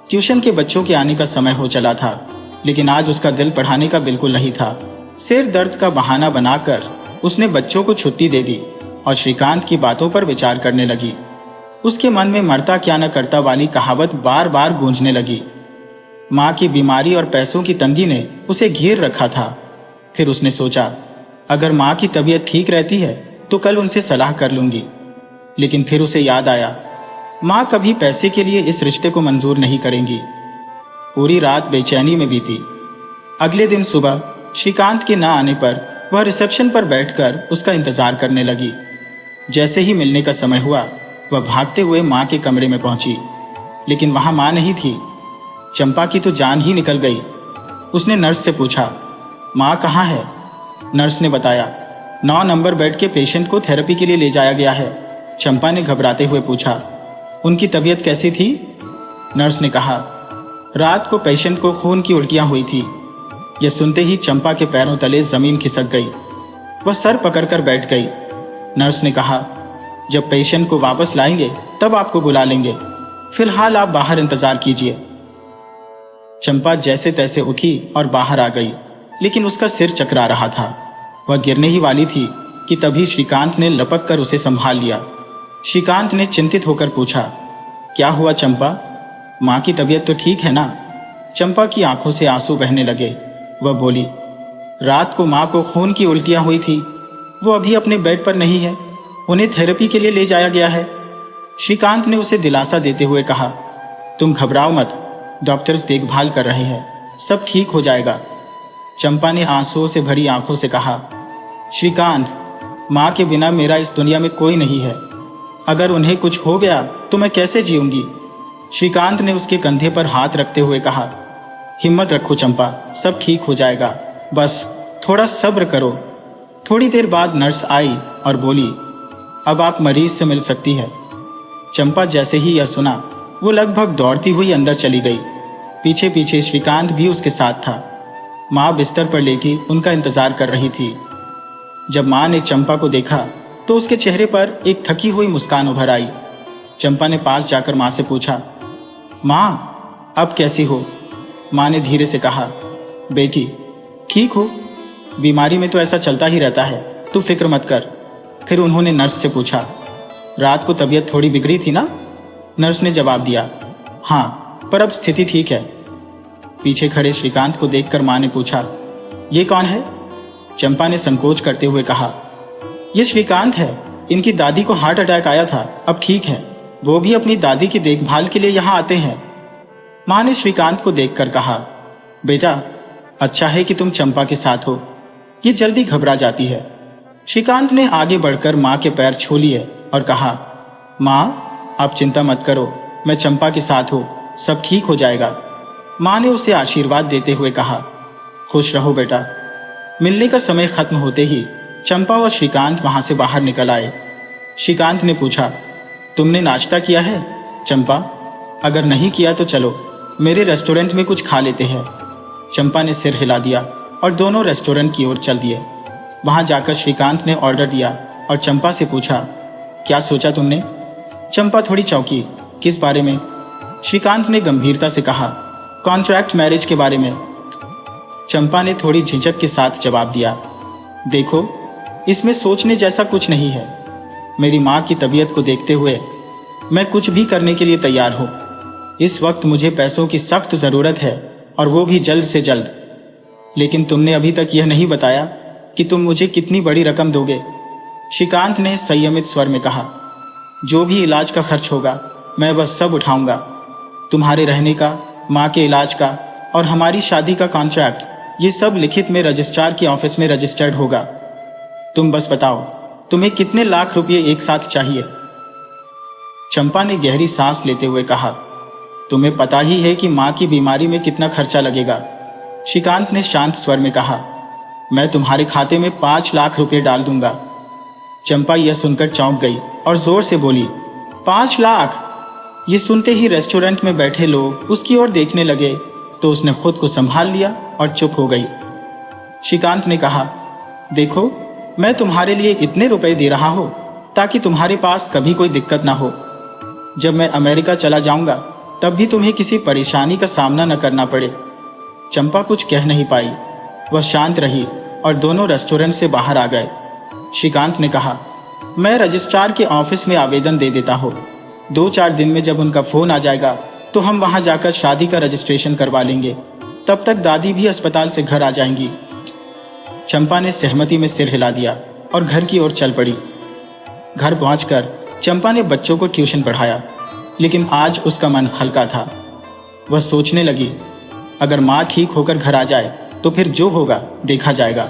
ट्यूशन के बच्चों के आने का समय हो चला था, लेकिन आज उसका दिल पढ़ाने का बिल्कुल नहीं था। सिर दर्द का बहाना बनाकर उसने बच्चों को छुट्टी दे दी और श्रीकांत की बातों पर विचार करने लगी। उसके मन में मरता क्या न करता वाली कहावत बार बार गूंजने लगी। माँ की बीमारी और पैसों की तंगी ने उसे घेर रखा था। फिर उसने सोचा, अगर माँ की तबीयत ठीक रहती है तो कल उनसे सलाह कर लूंगी। लेकिन फिर उसे याद आया, माँ कभी पैसे के लिए इस रिश्ते को मंजूर नहीं करेंगी। पूरी रात बेचैनी में बीती। अगले दिन सुबह श्रीकांत के न आने पर वह रिसेप्शन पर बैठकर उसका इंतजार करने लगी। जैसे ही मिलने का समय हुआ, वह भागते हुए माँ के कमरे में पहुंची, लेकिन वहां माँ नहीं थी। चंपा की तो जान ही निकल गई। उसने नर्स से पूछा, माँ कहाँ है? नर्स ने बताया, 9 नंबर बेड के पेशेंट को थेरेपी के लिए ले जाया गया है। चंपा ने घबराते हुए पूछा, उनकी तबीयत कैसी थी? नर्स ने कहा, रात को पेशेंट को खून की उल्टियां हुई थी। यह सुनते ही चंपा के पैरों तले जमीन खिसक गई। वह सर पकड़कर बैठ गई। नर्स ने कहा, जब पेशेंट को वापस लाएंगे तब आपको बुला लेंगे, फिलहाल आप बाहर इंतजार कीजिए। चंपा जैसे तैसे उठी और बाहर आ गई, लेकिन उसका सिर चकरा रहा था। वह गिरने ही वाली थी कि तभी श्रीकांत ने लपक कर उसे संभाल लिया। श्रीकांत ने चिंतित होकर पूछा, क्या हुआ चंपा? माँ की तबीयत तो ठीक है ना? चंपा की आंखों से आंसू बहने लगे। वह बोली, रात को माँ को खून की उल्टियां हुई थी। वो अभी अपने बेड पर नहीं है, उन्हें थेरेपी के लिए ले जाया गया है। श्रीकांत ने उसे दिलासा देते हुए कहा, तुम घबराओ मत, डॉक्टर्स देखभाल कर रहे हैं, सब ठीक हो जाएगा। चंपा ने आंसुओं से भरी आंखों से कहा, श्रीकांत, माँ के बिना मेरा इस दुनिया में कोई नहीं है। अगर उन्हें कुछ हो गया तो मैं कैसे जीऊंगी? श्रीकांत ने उसके कंधे पर हाथ रखते हुए कहा, हिम्मत रखो चंपा, सब ठीक हो जाएगा, बस थोड़ा सब्र करो। थोड़ी देर बाद नर्स आई और बोली, अब आप मरीज से मिल सकती है। चंपा जैसे ही यह सुना, वो लगभग दौड़ती हुई अंदर चली गई। पीछे पीछे श्रीकांत भी उसके साथ था। माँ बिस्तर पर लेटी उनका इंतजार कर रही थी। जब माँ ने चंपा को देखा तो उसके चेहरे पर एक थकी हुई मुस्कान उभर आई। चंपा ने पास जाकर माँ से पूछा, माँ अब कैसी हो? माँ ने धीरे से कहा, बेटी ठीक हो, बीमारी में तो ऐसा चलता ही रहता है, तू फिक्र मत कर। फिर उन्होंने नर्स से पूछा, रात को तबीयत थोड़ी बिगड़ी थी ना? नर्स ने जवाब दिया, हाँ, पर अब स्थिति ठीक है। पीछे खड़े श्रीकांत को देखकर माँ ने पूछा, ये कौन है? चंपा ने संकोच करते हुए कहा, ये श्रीकांत है, इनकी दादी को हार्ट अटैक आया था, अब ठीक है। वो भी अपनी दादी की देखभाल के लिए यहाँ आते हैं। माँ ने श्रीकांत को देखकर कहा, बेटा अच्छा है कि तुम चंपा के साथ हो, ये जल्दी घबरा जाती है। श्रीकांत ने आगे बढ़कर माँ के पैर छू लिए और कहा, माँ आप चिंता मत करो, मैं चंपा के साथ हूँ, सब ठीक हो जाएगा। माँ ने उसे आशीर्वाद देते हुए कहा, खुश रहो बेटा। मिलने का समय खत्म होते ही चंपा और श्रीकांत वहां से बाहर निकल आए। श्रीकांत ने पूछा, तुमने नाश्ता किया है? चंपा, अगर नहीं किया तो चलो, मेरे रेस्टोरेंट में कुछ खा लेते हैं। चंपा ने सिर हिला दिया और दोनों रेस्टोरेंट की ओर चल दिए। वहां जाकर श्रीकांत ने ऑर्डर दिया और चंपा से पूछा, क्या सोचा तुमने? चंपा थोड़ी चौंकी, किस बारे में? श्रीकांत ने गंभीरता से कहा, कॉन्ट्रैक्ट मैरिज के बारे में। चंपा ने थोड़ी झिझक के साथ जवाब दिया, देखो इसमें सोचने जैसा कुछ नहीं है। मेरी माँ की तबीयत को देखते हुए मैं कुछ भी करने के लिए तैयार हूँ। इस वक्त मुझे पैसों की सख्त जरूरत है और वो भी जल्द से जल्द। लेकिन तुमने अभी तक यह नहीं बताया कि तुम मुझे कितनी बड़ी रकम दोगे। श्रीकांत ने संयमित स्वर में कहा, जो भी इलाज का खर्च होगा मैं बस सब उठाऊंगा। तुम्हारे रहने का, माँ के इलाज का और हमारी शादी का कॉन्ट्रैक्ट, ये सब लिखित में रजिस्ट्रार के ऑफिस में रजिस्टर्ड होगा। तुम बस बताओ तुम्हें कितने लाख रुपए एक साथ चाहिए? चंपा ने गहरी सांस लेते हुए कहा, तुम्हें पता ही है कि माँ की बीमारी में कितना खर्चा लगेगा। श्रीकांत ने शांत स्वर में कहा, मैं तुम्हारे खाते में 5 लाख रुपए डाल दूंगा। चंपा यह सुनकर चौंक गई और जोर से बोली, 5 लाख? ये सुनते ही रेस्टोरेंट में बैठे लोग उसकी ओर देखने लगे तो उसने खुद को संभाल लिया और चुप हो गई। श्रीकांत ने कहा, देखो मैं तुम्हारे लिए इतने रुपए दे रहा हूं ताकि तुम्हारे पास कभी कोई दिक्कत ना हो। जब मैं अमेरिका चला जाऊंगा तब भी तुम्हें किसी परेशानी का सामना न करना पड़े। चंपा कुछ कह नहीं पाई, वह शांत रही और दोनों रेस्टोरेंट से बाहर आ गए। श्रीकांत ने कहा, मैं रजिस्ट्रार के ऑफिस में आवेदन दे देता हूँ। 2-4 दिन में जब उनका फोन आ जाएगा तो हम वहां जाकर शादी का रजिस्ट्रेशन करवा लेंगे। तब तक दादी भी अस्पताल से घर आ जाएंगी। चंपा ने सहमति में सिर हिला दिया और घर की ओर चल पड़ी। घर पहुंचकर चंपा ने बच्चों को ट्यूशन पढ़ाया, लेकिन आज उसका मन हल्का था। वह सोचने लगी, अगर माँ ठीक होकर घर आ जाए तो फिर जो होगा देखा जाएगा।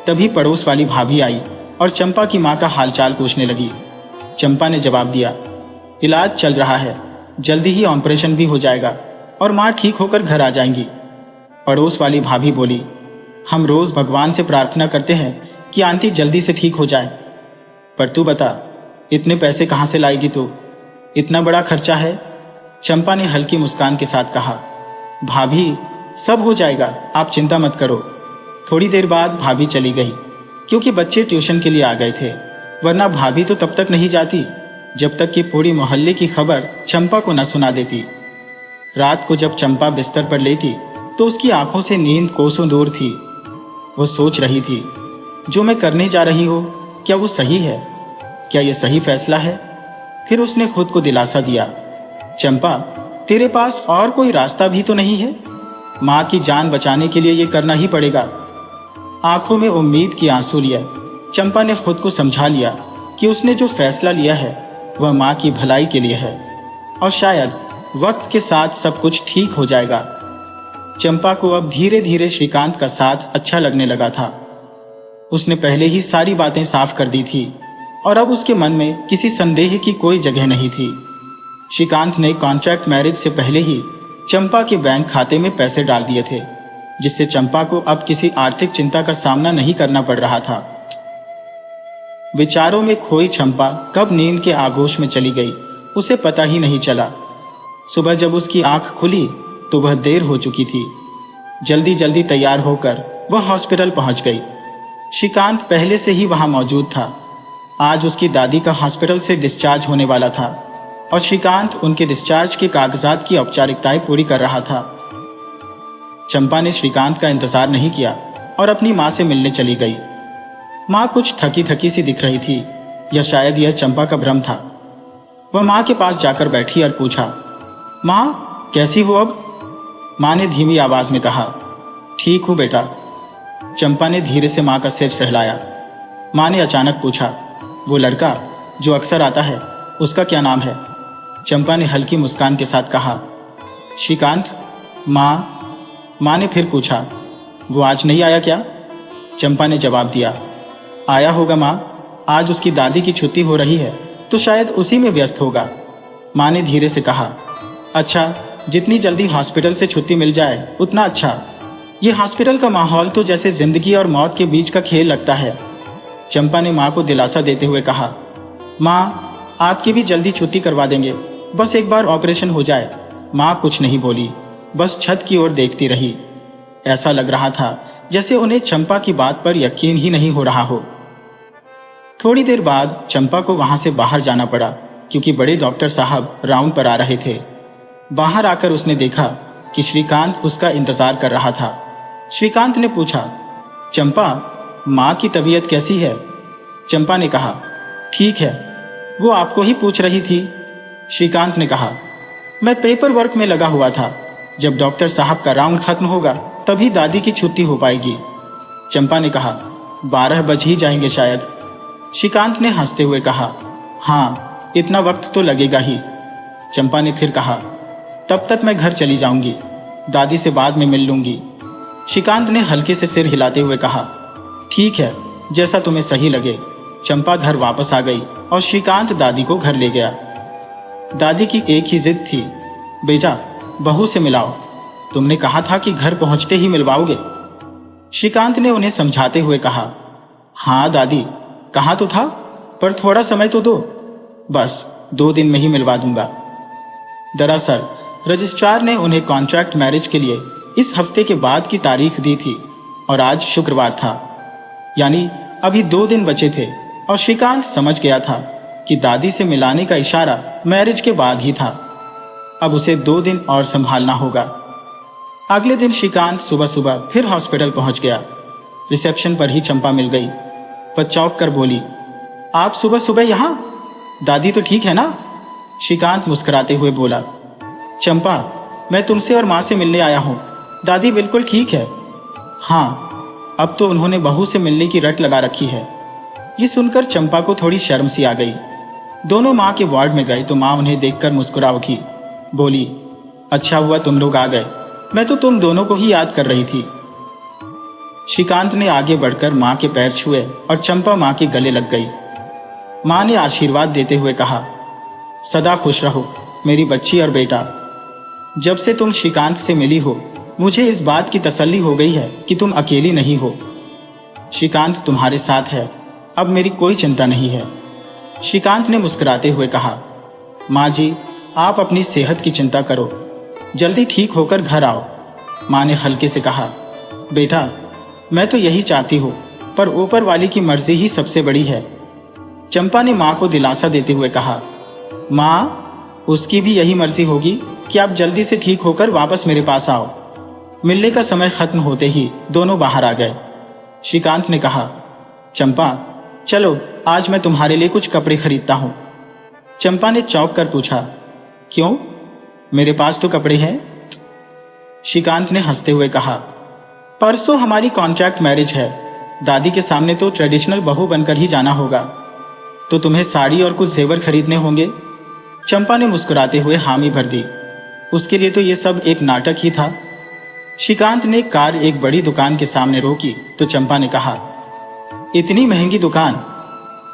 तभी पड़ोस वाली भाभी आई और चंपा की माँ का हालचाल पूछने लगी। चंपा ने जवाब दिया, इलाज चल रहा है, जल्दी ही ऑपरेशन भी हो जाएगा और माँ ठीक होकर घर आ जाएंगी। पड़ोस वाली भाभी बोली, हम रोज भगवान से प्रार्थना करते हैं कि आंटी जल्दी से ठीक हो जाए, पर तू बता इतने पैसे कहाँ से लाएगी तू? इतना बड़ा खर्चा है। चंपा ने हल्की मुस्कान के साथ कहा, भाभी सब हो जाएगा, आप चिंता मत करो। थोड़ी देर बाद भाभी चली गई, क्योंकि बच्चे ट्यूशन के लिए आ गए थे, वरना भाभी तो तब तक नहीं जाती जब तक कि पूरी मोहल्ले की खबर चंपा को न सुना देती। रात को जब चंपा बिस्तर पर लेटी तो उसकी आंखों से नींद कोसों दूर थी। वो सोच रही थी, जो मैं करने जा रही हूँ क्या वो सही है? क्या ये सही फैसला है? फिर उसने खुद को दिलासा दिया, चंपा तेरे पास और कोई रास्ता भी तो नहीं है। माँ की जान बचाने के लिए ये करना ही पड़ेगा। आंखों में उम्मीद की आंसू लिया चंपा ने खुद को समझा लिया कि उसने जो फैसला लिया है वह माँ की भलाई के लिए है और शायद वक्त के साथ सब कुछ ठीक हो जाएगा। चंपा को अब धीरे धीरे श्रीकांत का साथ अच्छा लगने लगा था। उसने पहले ही सारी बातें साफ कर दी थी और अब उसके मन में किसी संदेह की कोई जगह नहीं थी। श्रीकांत ने कॉन्ट्रैक्ट मैरिज से पहले ही चंपा के बैंक खाते में पैसे डाल दिए थे, जिससे चंपा को अब किसी आर्थिक चिंता का सामना नहीं करना पड़ रहा था। विचारों में खोई चंपा कब नींद के आगोश में चली गई उसे पता ही नहीं चला। सुबह जब उसकी आंख खुली तो वह देर हो चुकी थी। जल्दी जल्दी तैयार होकर वह हॉस्पिटल पहुंच गई। श्रीकांत पहले से ही वहां मौजूद था। आज उसकी दादी का हॉस्पिटल से डिस्चार्ज होने वाला था और श्रीकांत उनके डिस्चार्ज के कागजात की औपचारिकताएं पूरी कर रहा था। चंपा ने श्रीकांत का इंतजार नहीं किया और अपनी माँ से मिलने चली गई। माँ कुछ थकी थकी सी दिख रही थी, या शायद यह चंपा का भ्रम था। वह माँ के पास जाकर बैठी और पूछा, माँ कैसी हो अब? माँ ने धीमी आवाज में कहा, ठीक हूं बेटा। चंपा ने धीरे से माँ का सिर सहलाया। माँ ने अचानक पूछा, वो लड़का जो अक्सर आता है उसका क्या नाम है? चंपा ने हल्की मुस्कान के साथ कहा, श्रीकांत। माँ ने फिर पूछा, वो आज नहीं आया क्या? चंपा ने जवाब दिया, आया होगा माँ, आज उसकी दादी की छुट्टी हो रही है तो शायद उसी में व्यस्त होगा। माँ ने धीरे से कहा, अच्छा, जितनी जल्दी हॉस्पिटल से छुट्टी मिल जाए उतना अच्छा। ये हॉस्पिटल का माहौल तो जैसे जिंदगी और मौत के बीच का खेल लगता है। चंपा ने माँ को दिलासा देते हुए कहा, माँ आपकी भी जल्दी छुट्टी करवा देंगे, बस एक बार ऑपरेशन हो जाए। माँ कुछ नहीं बोली, बस छत की ओर देखती रही। ऐसा लग रहा था जैसे उन्हें चंपा की बात पर यकीन ही नहीं हो रहा हो। थोड़ी देर बाद चंपा को वहां से बाहर जाना पड़ा, क्योंकि बड़े डॉक्टर साहब राउंड पर आ रहे थे। बाहर आकर उसने देखा कि श्रीकांत उसका इंतजार कर रहा था। श्रीकांत ने पूछा, चंपा माँ की तबीयत कैसी है? चंपा ने कहा, ठीक है, वो आपको ही पूछ रही थी। श्रीकांत ने कहा, मैं पेपर वर्क में लगा हुआ था, जब डॉक्टर साहब का राउंड खत्म होगा तभी दादी की छुट्टी हो पाएगी। चंपा ने कहा, 12 बज ही जाएंगे शायद। श्रीकांत ने हंसते हुए कहा, हाँ इतना वक्त तो लगेगा ही। चंपा ने फिर कहा, तब तक मैं घर चली जाऊंगी, दादी से बाद में मिल लूंगी। श्रीकांत ने हल्के से सिर हिलाते हुए कहा, ठीक है, जैसा तुम्हें सही लगे। चंपा घर वापस आ गई और श्रीकांत दादी को घर ले गया। दादी की एक ही जिद थी, बेटा बहू से मिलाओ, तुमने कहा था कि घर पहुंचते ही मिलवाओगे। श्रीकांत ने उन्हें समझाते हुए कहा, हाँ दादी, कहा तो था, पर थोड़ा समय तो दो, बस 2 दिन में ही मिलवा दूंगा। दरअसल रजिस्ट्रार ने उन्हें कॉन्ट्रैक्ट मैरिज के लिए इस हफ्ते के बाद की तारीख दी थी और आज शुक्रवार था, यानी अभी 2 दिन बचे थे और श्रीकांत समझ गया था कि दादी से मिलाने का इशारा मैरिज के बाद ही था। अब उसे 2 दिन और संभालना होगा। अगले दिन श्रीकांत सुबह सुबह फिर हॉस्पिटल पहुंच गया। रिसेप्शन पर ही चंपा मिल गई। वह चौंक कर बोली, आप सुबह सुबह यहाँ? दादी तो ठीक है ना? श्रीकांत मुस्कुराते हुए बोला, चंपा मैं तुमसे और माँ से मिलने आया हूँ, दादी बिल्कुल ठीक है। हाँ, अब तो उन्होंने बहू से मिलने की रट लगा रखी है। ये सुनकर चंपा को थोड़ी शर्म सी आ गई। दोनों माँ के वार्ड में गए तो माँ उन्हें देखकर मुस्कुरा उठी, बोली, अच्छा हुआ तुम लोग आ गए, मैं तो तुम दोनों को ही याद कर रही थी। श्रीकांत ने आगे बढ़कर माँ के पैर छुए और चंपा माँ के गले लग गई। माँ ने आशीर्वाद देते हुए कहा, सदा खुश रहो मेरी बच्ची और बेटा। जब से तुम श्रीकांत से मिली हो मुझे इस बात की तसल्ली हो गई है कि तुम अकेली नहीं हो। श्रीकांत तुम्हारे साथ है, अब मेरी कोई चिंता नहीं है। श्रीकांत ने मुस्कुराते हुए कहा, माँ जी आप अपनी सेहत की चिंता करो, जल्दी ठीक होकर घर आओ। माँ ने हल्के से कहा, बेटा मैं तो यही चाहती हूँ, पर ऊपर वाले की मर्जी ही सबसे बड़ी है। चंपा ने माँ को दिलासा देते हुए कहा, माँ उसकी भी यही मर्जी होगी कि आप जल्दी से ठीक होकर वापस मेरे पास आओ। मिलने का समय खत्म होते ही दोनों बाहर आ गए। श्रीकांत ने कहा, चंपा चलो आज मैं तुम्हारे लिए कुछ कपड़े खरीदता हूँ। चंपा ने चौंक कर पूछा, क्यों, मेरे पास तो कपड़े हैं। श्रीकांत ने हंसते हुए कहा, परसों हमारी कॉन्ट्रैक्ट मैरिज है, दादी के सामने तो ट्रेडिशनल बहू बनकर ही जाना होगा, तो तुम्हें साड़ी और कुछ जेवर खरीदने होंगे। चंपा ने मुस्कुराते हुए हामी भर दी, उसके लिए तो ये सब एक नाटक ही था। श्रीकांत ने कार एक बड़ी दुकान के सामने रोकी तो चंपा ने कहा, इतनी महंगी दुकान,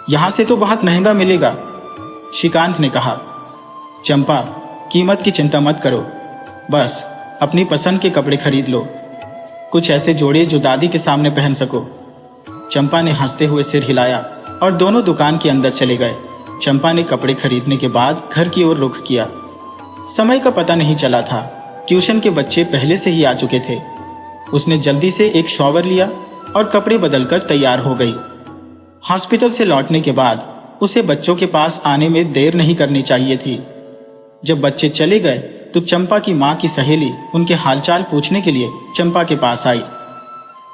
यहां से तो बहुत महंगा मिलेगा। श्रीकांत ने कहा, चंपा कीमत की चिंता मत करो, बस अपनी पसंद के कपड़े खरीद लो, कुछ ऐसे जोड़े जो दादी के सामने पहन सको। चंपा ने हंसते हुए सिर हिलाया और दोनों दुकान के अंदर चले गए। चंपा ने कपड़े खरीदने के बाद घर की ओर रुख किया। समय का पता नहीं चला था, ट्यूशन के बच्चे पहले से ही आ चुके थे। उसने जल्दी से एक शॉवर लिया और कपड़े बदलकर तैयार हो गई। हॉस्पिटल से लौटने के बाद उसे बच्चों के पास आने में देर नहीं करनी चाहिए थी। जब बच्चे चले गए तो चंपा की माँ की सहेली उनके हालचाल पूछने के लिए चंपा के पास आई।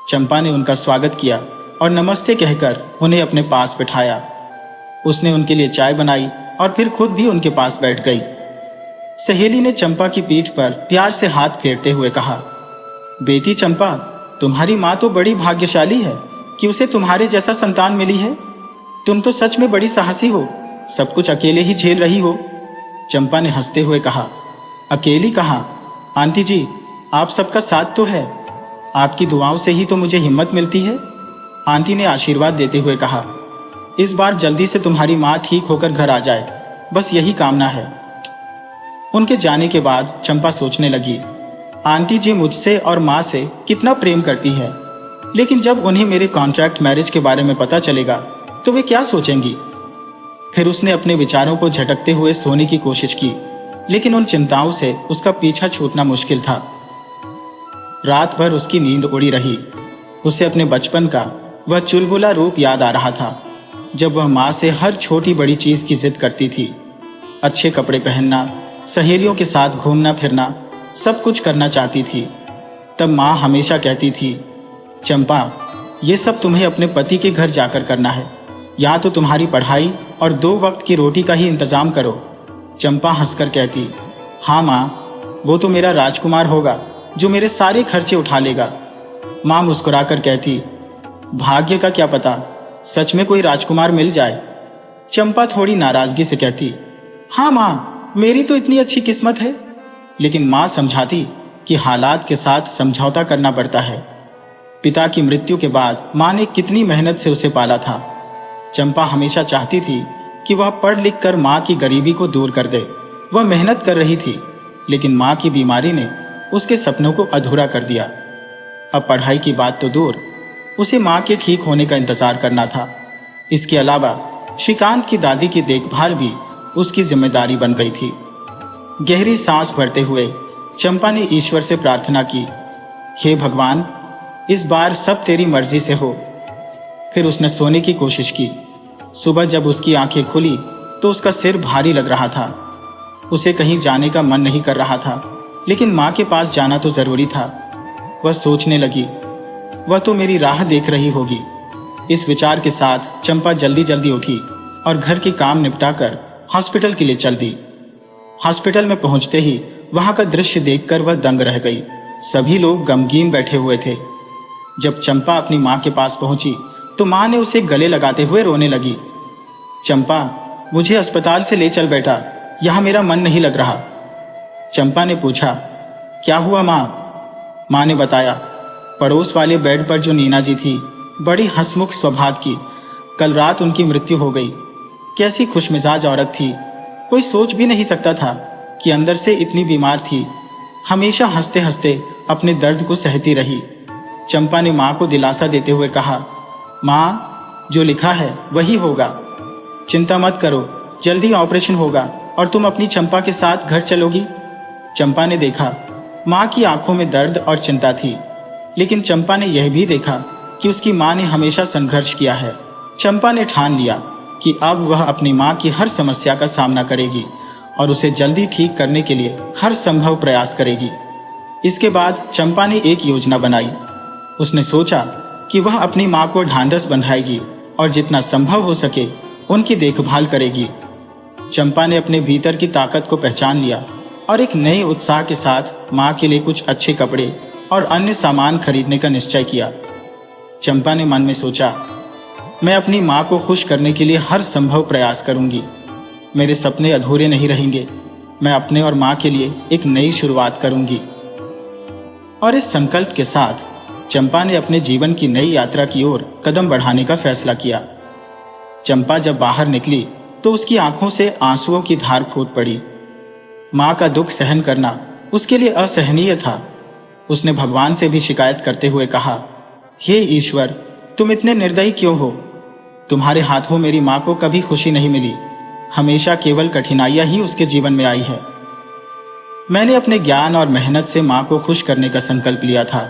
चंपा ने उनका स्वागत किया और नमस्ते कहकर उन्हें अपने पास बिठाया। उसने उनके लिए चाय बनाई और फिर खुद भी उनके पास बैठ गई। सहेली ने चंपा की पीठ पर प्यार से हाथ फेरते हुए कहा, बेटी चंपा तुम्हारी माँ तो बड़ी भाग्यशाली है कि उसे तुम्हारे जैसा संतान मिली है। तुम तो सच में बड़ी साहसी हो, सब कुछ अकेले ही झेल रही हो। चंपा ने हंसते हुए कहा, अकेली कहाँ, आंटी जी आप सबका साथ तो है, आपकी दुआओं से ही तो मुझे हिम्मत मिलती है। आंटी ने आशीर्वाद देते हुए कहा, इस बार जल्दी से तुम्हारी माँ ठीक होकर घर आ जाए, बस यही कामना है। उनके जाने के बाद चंपा सोचने लगी, आंटी जी मुझसे और माँ से कितना प्रेम करती है, लेकिन जब उन्हें मेरे कॉन्ट्रैक्ट मैरिज के बारे में पता चलेगा तो वे क्या सोचेंगी। फिर उसने अपने विचारों को झटकते हुए सोने की कोशिश की, लेकिन उन चिंताओं से उसका पीछा छूटना मुश्किल था। रात भर उसकी नींद उड़ी रही। उसे अपने बचपन का वह चुलबुला रूप याद आ रहा था, जब वह माँ से हर छोटी बड़ी चीज की जिद करती थी। अच्छे कपड़े पहनना, सहेलियों के साथ घूमना फिरना, सब कुछ करना चाहती थी। तब माँ हमेशा कहती थी, चंपा ये सब तुम्हें अपने पति के घर जाकर करना है, या तो तुम्हारी पढ़ाई और 2 वक्त की रोटी का ही इंतजाम करो। चंपा हंसकर कहती, हाँ माँ वो तो मेरा राजकुमार होगा जो मेरे सारे खर्चे उठा लेगा। माँ मुस्कुराकर कहती, भाग्य का क्या पता, सच में कोई राजकुमार मिल जाए। चंपा थोड़ी नाराजगी से कहती, हाँ माँ मेरी तो इतनी अच्छी किस्मत है। लेकिन माँ समझाती कि हालात के साथ समझौता करना पड़ता है। पिता की मृत्यु के बाद माँ ने कितनी मेहनत से उसे पाला था। चंपा हमेशा चाहती थी कि वह पढ़ लिख कर माँ की गरीबी को दूर कर दे। वह मेहनत कर रही थी, लेकिन माँ की बीमारी ने उसके सपनों को अधूरा कर दिया। अब पढ़ाई की बात तो दूर, उसे माँ के ठीक होने का इंतजार करना था। इसके अलावा श्रीकांत की दादी की देखभाल भी उसकी जिम्मेदारी बन गई थी। गहरी सांस भरते हुए चंपा ने ईश्वर से प्रार्थना की, हे भगवान इस बार सब तेरी मर्जी से हो। फिर उसने सोने की कोशिश की। सुबह जब उसकी आंखें खुली तो उसका सिर भारी लग रहा था। उसे कहीं जाने का मन नहीं कर रहा था, लेकिन माँ के पास जाना तो जरूरी था। वह सोचने लगी, वह तो मेरी राह देख रही होगी। इस विचार के साथ चंपा जल्दी जल्दी उठी और घर के काम निपटाकर हॉस्पिटल के लिए चल दी। हॉस्पिटल में पहुंचते ही वहां का दृश्य देखकर वह दंग रह गई। सभी लोग गमगीन बैठे हुए थे। जब चंपा अपनी माँ के पास पहुंची तो माँ ने उसे गले लगाते हुए रोने लगी। चंपा, मुझे अस्पताल से ले चल बेटा, यहाँ मेरा मन नहीं लग रहा। चंपा ने पूछा, क्या हुआ माँ? माँ ने बताया, पड़ोस वाले बेड पर जो नीना जी थी, बड़ी हंसमुख स्वभाव की, कल रात उनकी मृत्यु हो गई। कैसी खुशमिजाज औरत थी, कोई सोच भी नहीं सकता था कि अंदर से इतनी बीमार थी। हमेशा हंसते हंसते अपने दर्द को सहती रही। चंपा ने माँ को दिलासा देते हुए कहा, माँ, जो लिखा है वही होगा, चिंता मत करो, जल्दी ऑपरेशन होगा और तुम अपनी चंपा के साथ घर चलोगी। चंपा ने देखा माँ की आंखों में दर्द और चिंता थी, लेकिन चंपा ने यह भी देखा कि उसकी माँ ने हमेशा संघर्ष किया है। चंपा ने ठान लिया कि अब वह अपनी माँ की हर समस्या का सामना करेगी और उसे जल्दी ठीक करने के लिए हर संभव प्रयास करेगी। इसके बाद चंपा ने एक योजना बनाई। उसने सोचा कि वह अपनी माँ को ढांढस बंधाएगी और जितना संभव हो सके उनकी देखभाल करेगी। चंपा ने अपने भीतर की ताकत को पहचान लिया और एक नए उत्साह के साथ माँ के लिए कुछ अच्छे कपड़े और अन्य सामान खरीदने का निश्चय किया। चंपा ने मन में सोचा, मैं अपनी माँ को खुश करने के लिए हर संभव प्रयास करूंगी। मेरे सपने अधूरे नहीं रहेंगे। मैं अपने और माँ के लिए एक नई शुरुआत करूंगी। और इस संकल्प के साथ चंपा ने अपने जीवन की नई यात्रा की ओर कदम बढ़ाने का फैसला किया। चंपा जब बाहर निकली तो उसकी आंखों से आंसुओं की धार फूट पड़ी। माँ का दुख सहन करना उसके लिए असहनीय था। उसने भगवान से भी शिकायत करते हुए कहा, हे ईश्वर, तुम इतने निर्दयी क्यों हो? तुम्हारे हाथों मेरी माँ को कभी खुशी नहीं मिली। हमेशा केवल कठिनाइयां ही उसके जीवन में आई है। मैंने अपने ज्ञान और मेहनत से माँ को खुश करने का संकल्प लिया था,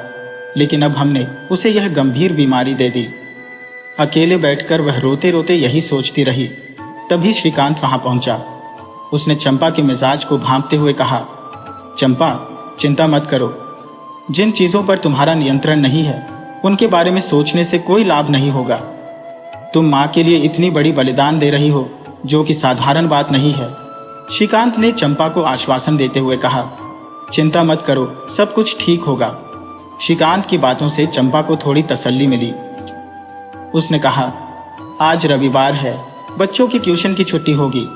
लेकिन अब हमने उसे यह गंभीर बीमारी दे दी। अकेले बैठकर वह रोते रोते यही सोचती रही। तभी श्रीकांत वहां पहुंचा। उसने चंपा के मिजाज को भांपते हुए कहा, चंपा, चिंता मत करो। जिन चीजों पर तुम्हारा नियंत्रण नहीं है उनके बारे में सोचने से कोई लाभ नहीं होगा। तुम माँ के लिए इतनी बड़ी बलिदान दे रही हो, जो कि साधारण बात नहीं है। श्रीकांत ने चंपा को आश्वासन देते हुए कहा, चिंता मत करो, सब कुछ ठीक होगा। श्रीकांत की बातों से चंपा को थोड़ी तसल्ली मिली। उसने कहा, आज रविवार है, बच्चों की ट्यूशन की छुट्टी होगी।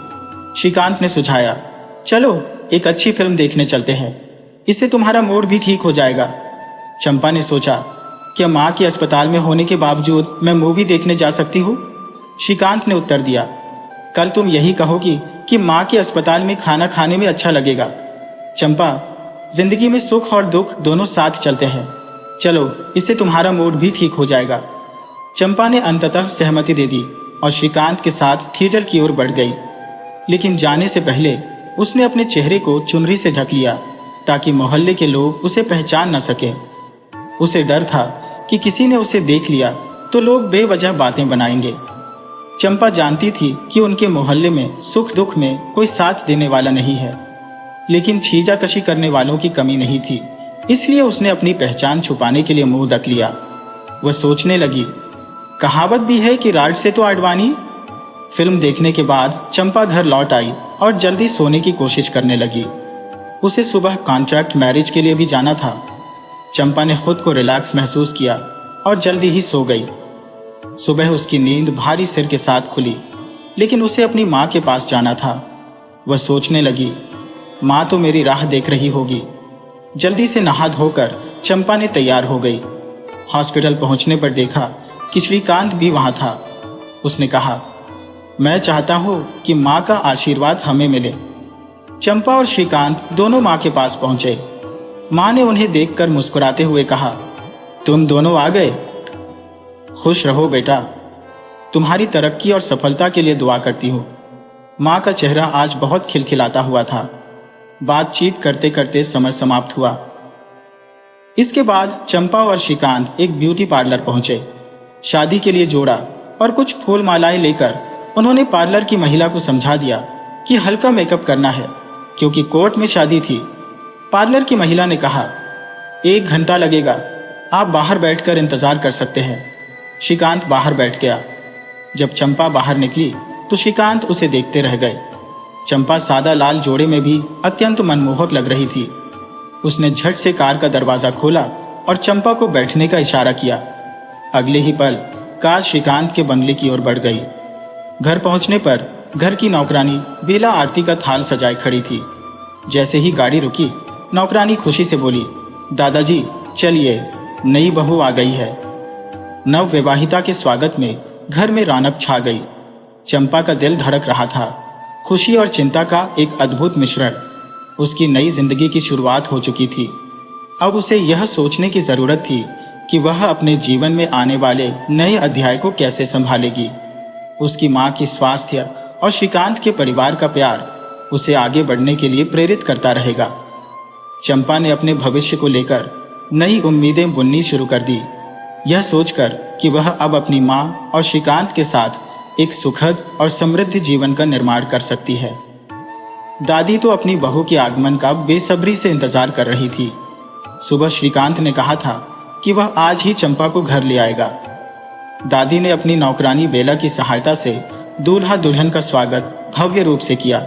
श्रीकांत ने सुझाया, चलो एक अच्छी फिल्म देखने चलते हैं, इससे तुम्हारा मूड भी ठीक हो जाएगा। चंपा ने सोचा, क्या माँ के अस्पताल में होने के बावजूद मैं मूवी देखने जा सकती हूँ? श्रीकांत ने उत्तर दिया, कल तुम यही कहोगी कि माँ के अस्पताल में खाना खाने में अच्छा लगेगा। चंपा, जिंदगी में सुख और दुख दोनों साथ चलते हैं। चलो, इससे तुम्हारा मूड भी ठीक हो जाएगा। चंपा ने अंततः सहमति दे दी और श्रीकांत के साथ थिएटर की ओर बढ़ गई। लेकिन जाने से पहले उसने अपने चेहरे को चुनरी से ढक लिया ताकि मोहल्ले के लोग उसे पहचान न सके। उसे डर था कि किसी ने उसे देख लिया तो लोग बेवजह बातें बनाएंगे। चंपा जानती थी कि उनके मोहल्ले में सुख दुख में कोई साथ देने वाला नहीं है, लेकिन छीजाकशी करने वालों की कमी नहीं थी। इसलिए उसने अपनी पहचान छुपाने के लिए मुंह ढक लिया। वह सोचने लगी, कहावत भी है कि राड से तो आडवाणी। फिल्म देखने के बाद चंपा घर लौट आई और जल्दी सोने की कोशिश करने लगी। उसे सुबह कॉन्ट्रैक्ट मैरिज के लिए भी जाना था। चंपा ने खुद को रिलैक्स महसूस किया और जल्दी ही सो गई। सुबह उसकी नींद भारी सिर के साथ खुली, लेकिन उसे अपनी माँ के पास जाना था। वह सोचने लगी, माँ तो मेरी राह देख रही होगी। जल्दी से नहा धोकर चंपा ने तैयार हो गई। हॉस्पिटल पहुंचने पर देखा कि श्रीकांत भी वहां था। उसने कहा, मैं चाहता हूं कि माँ का आशीर्वाद हमें मिले। चंपा और श्रीकांत दोनों माँ के पास पहुंचे। माँ ने उन्हें देखकर मुस्कुराते हुए कहा, तुम दोनों आ गए। खुश रहो बेटा, तुम्हारी तरक्की और सफलता के लिए दुआ करती हूँ। माँ का चेहरा आज बहुत खिलखिलाता हुआ था। बातचीत करते करते समय समाप्त हुआ। इसके बाद चंपा और श्रीकांत एक ब्यूटी पार्लर पहुंचे। शादी के लिए जोड़ा और कुछ फूल मालाएं लेकर उन्होंने पार्लर की महिला को समझा दिया कि हल्का मेकअप करना है, क्योंकि कोर्ट में शादी थी। पार्लर की महिला ने कहा, 1 घंटा लगेगा, आप बाहर बैठकर इंतजार कर सकते हैं। श्रीकांत बाहर बैठ गया। जब चंपा बाहर निकली तो श्रीकांत उसे देखते रह गए। चंपा सादा लाल जोड़े में भी अत्यंत मनमोहक लग रही थी। उसने झट से कार का दरवाजा खोला और चंपा को बैठने का इशारा किया। अगले ही पल कार श्रीकांत के बंगले की ओर बढ़ गई। घर पहुंचने पर घर की नौकरानी बेला आरती का थाल सजाए खड़ी थी। जैसे ही गाड़ी रुकी, नौकरानी खुशी से बोली, दादाजी चलिए, नई बहू आ गई है। नव विवाहिता के स्वागत में घर में रौनक छा गई। चंपा का दिल धड़क रहा था। खुशी और चिंता का एक अद्भुत मिश्रण। उसकी नई जिंदगी की शुरुआत हो चुकी थी। अब उसे यह सोचने की जरूरत थी कि वह अपने जीवन में आने वाले नए अध्याय को कैसे संभालेगी। उसकी मां की स्वास्थ्य और श्रीकांत के परिवार का प्यार उसे आगे बढ़ने के लिए प्रेरित करता रहेगा। चंपा ने अपने भविष्य को लेकर नई उम्मीदें बुननी शुरू कर दी, यह सोचकर कि वह अब अपनी मां और श्रीकांत के साथ एक सुखद और समृद्ध जीवन का निर्माण कर सकती है। दादी तो अपनी बहू के आगमन का बेसब्री से इंतजार कर रही थी। सुबह श्रीकांत ने कहा था कि वह आज ही चंपा को घर ले आएगा। दादी ने अपनी नौकरानी बेला की सहायता से दूल्हा दुल्हन का स्वागत भव्य रूप से किया।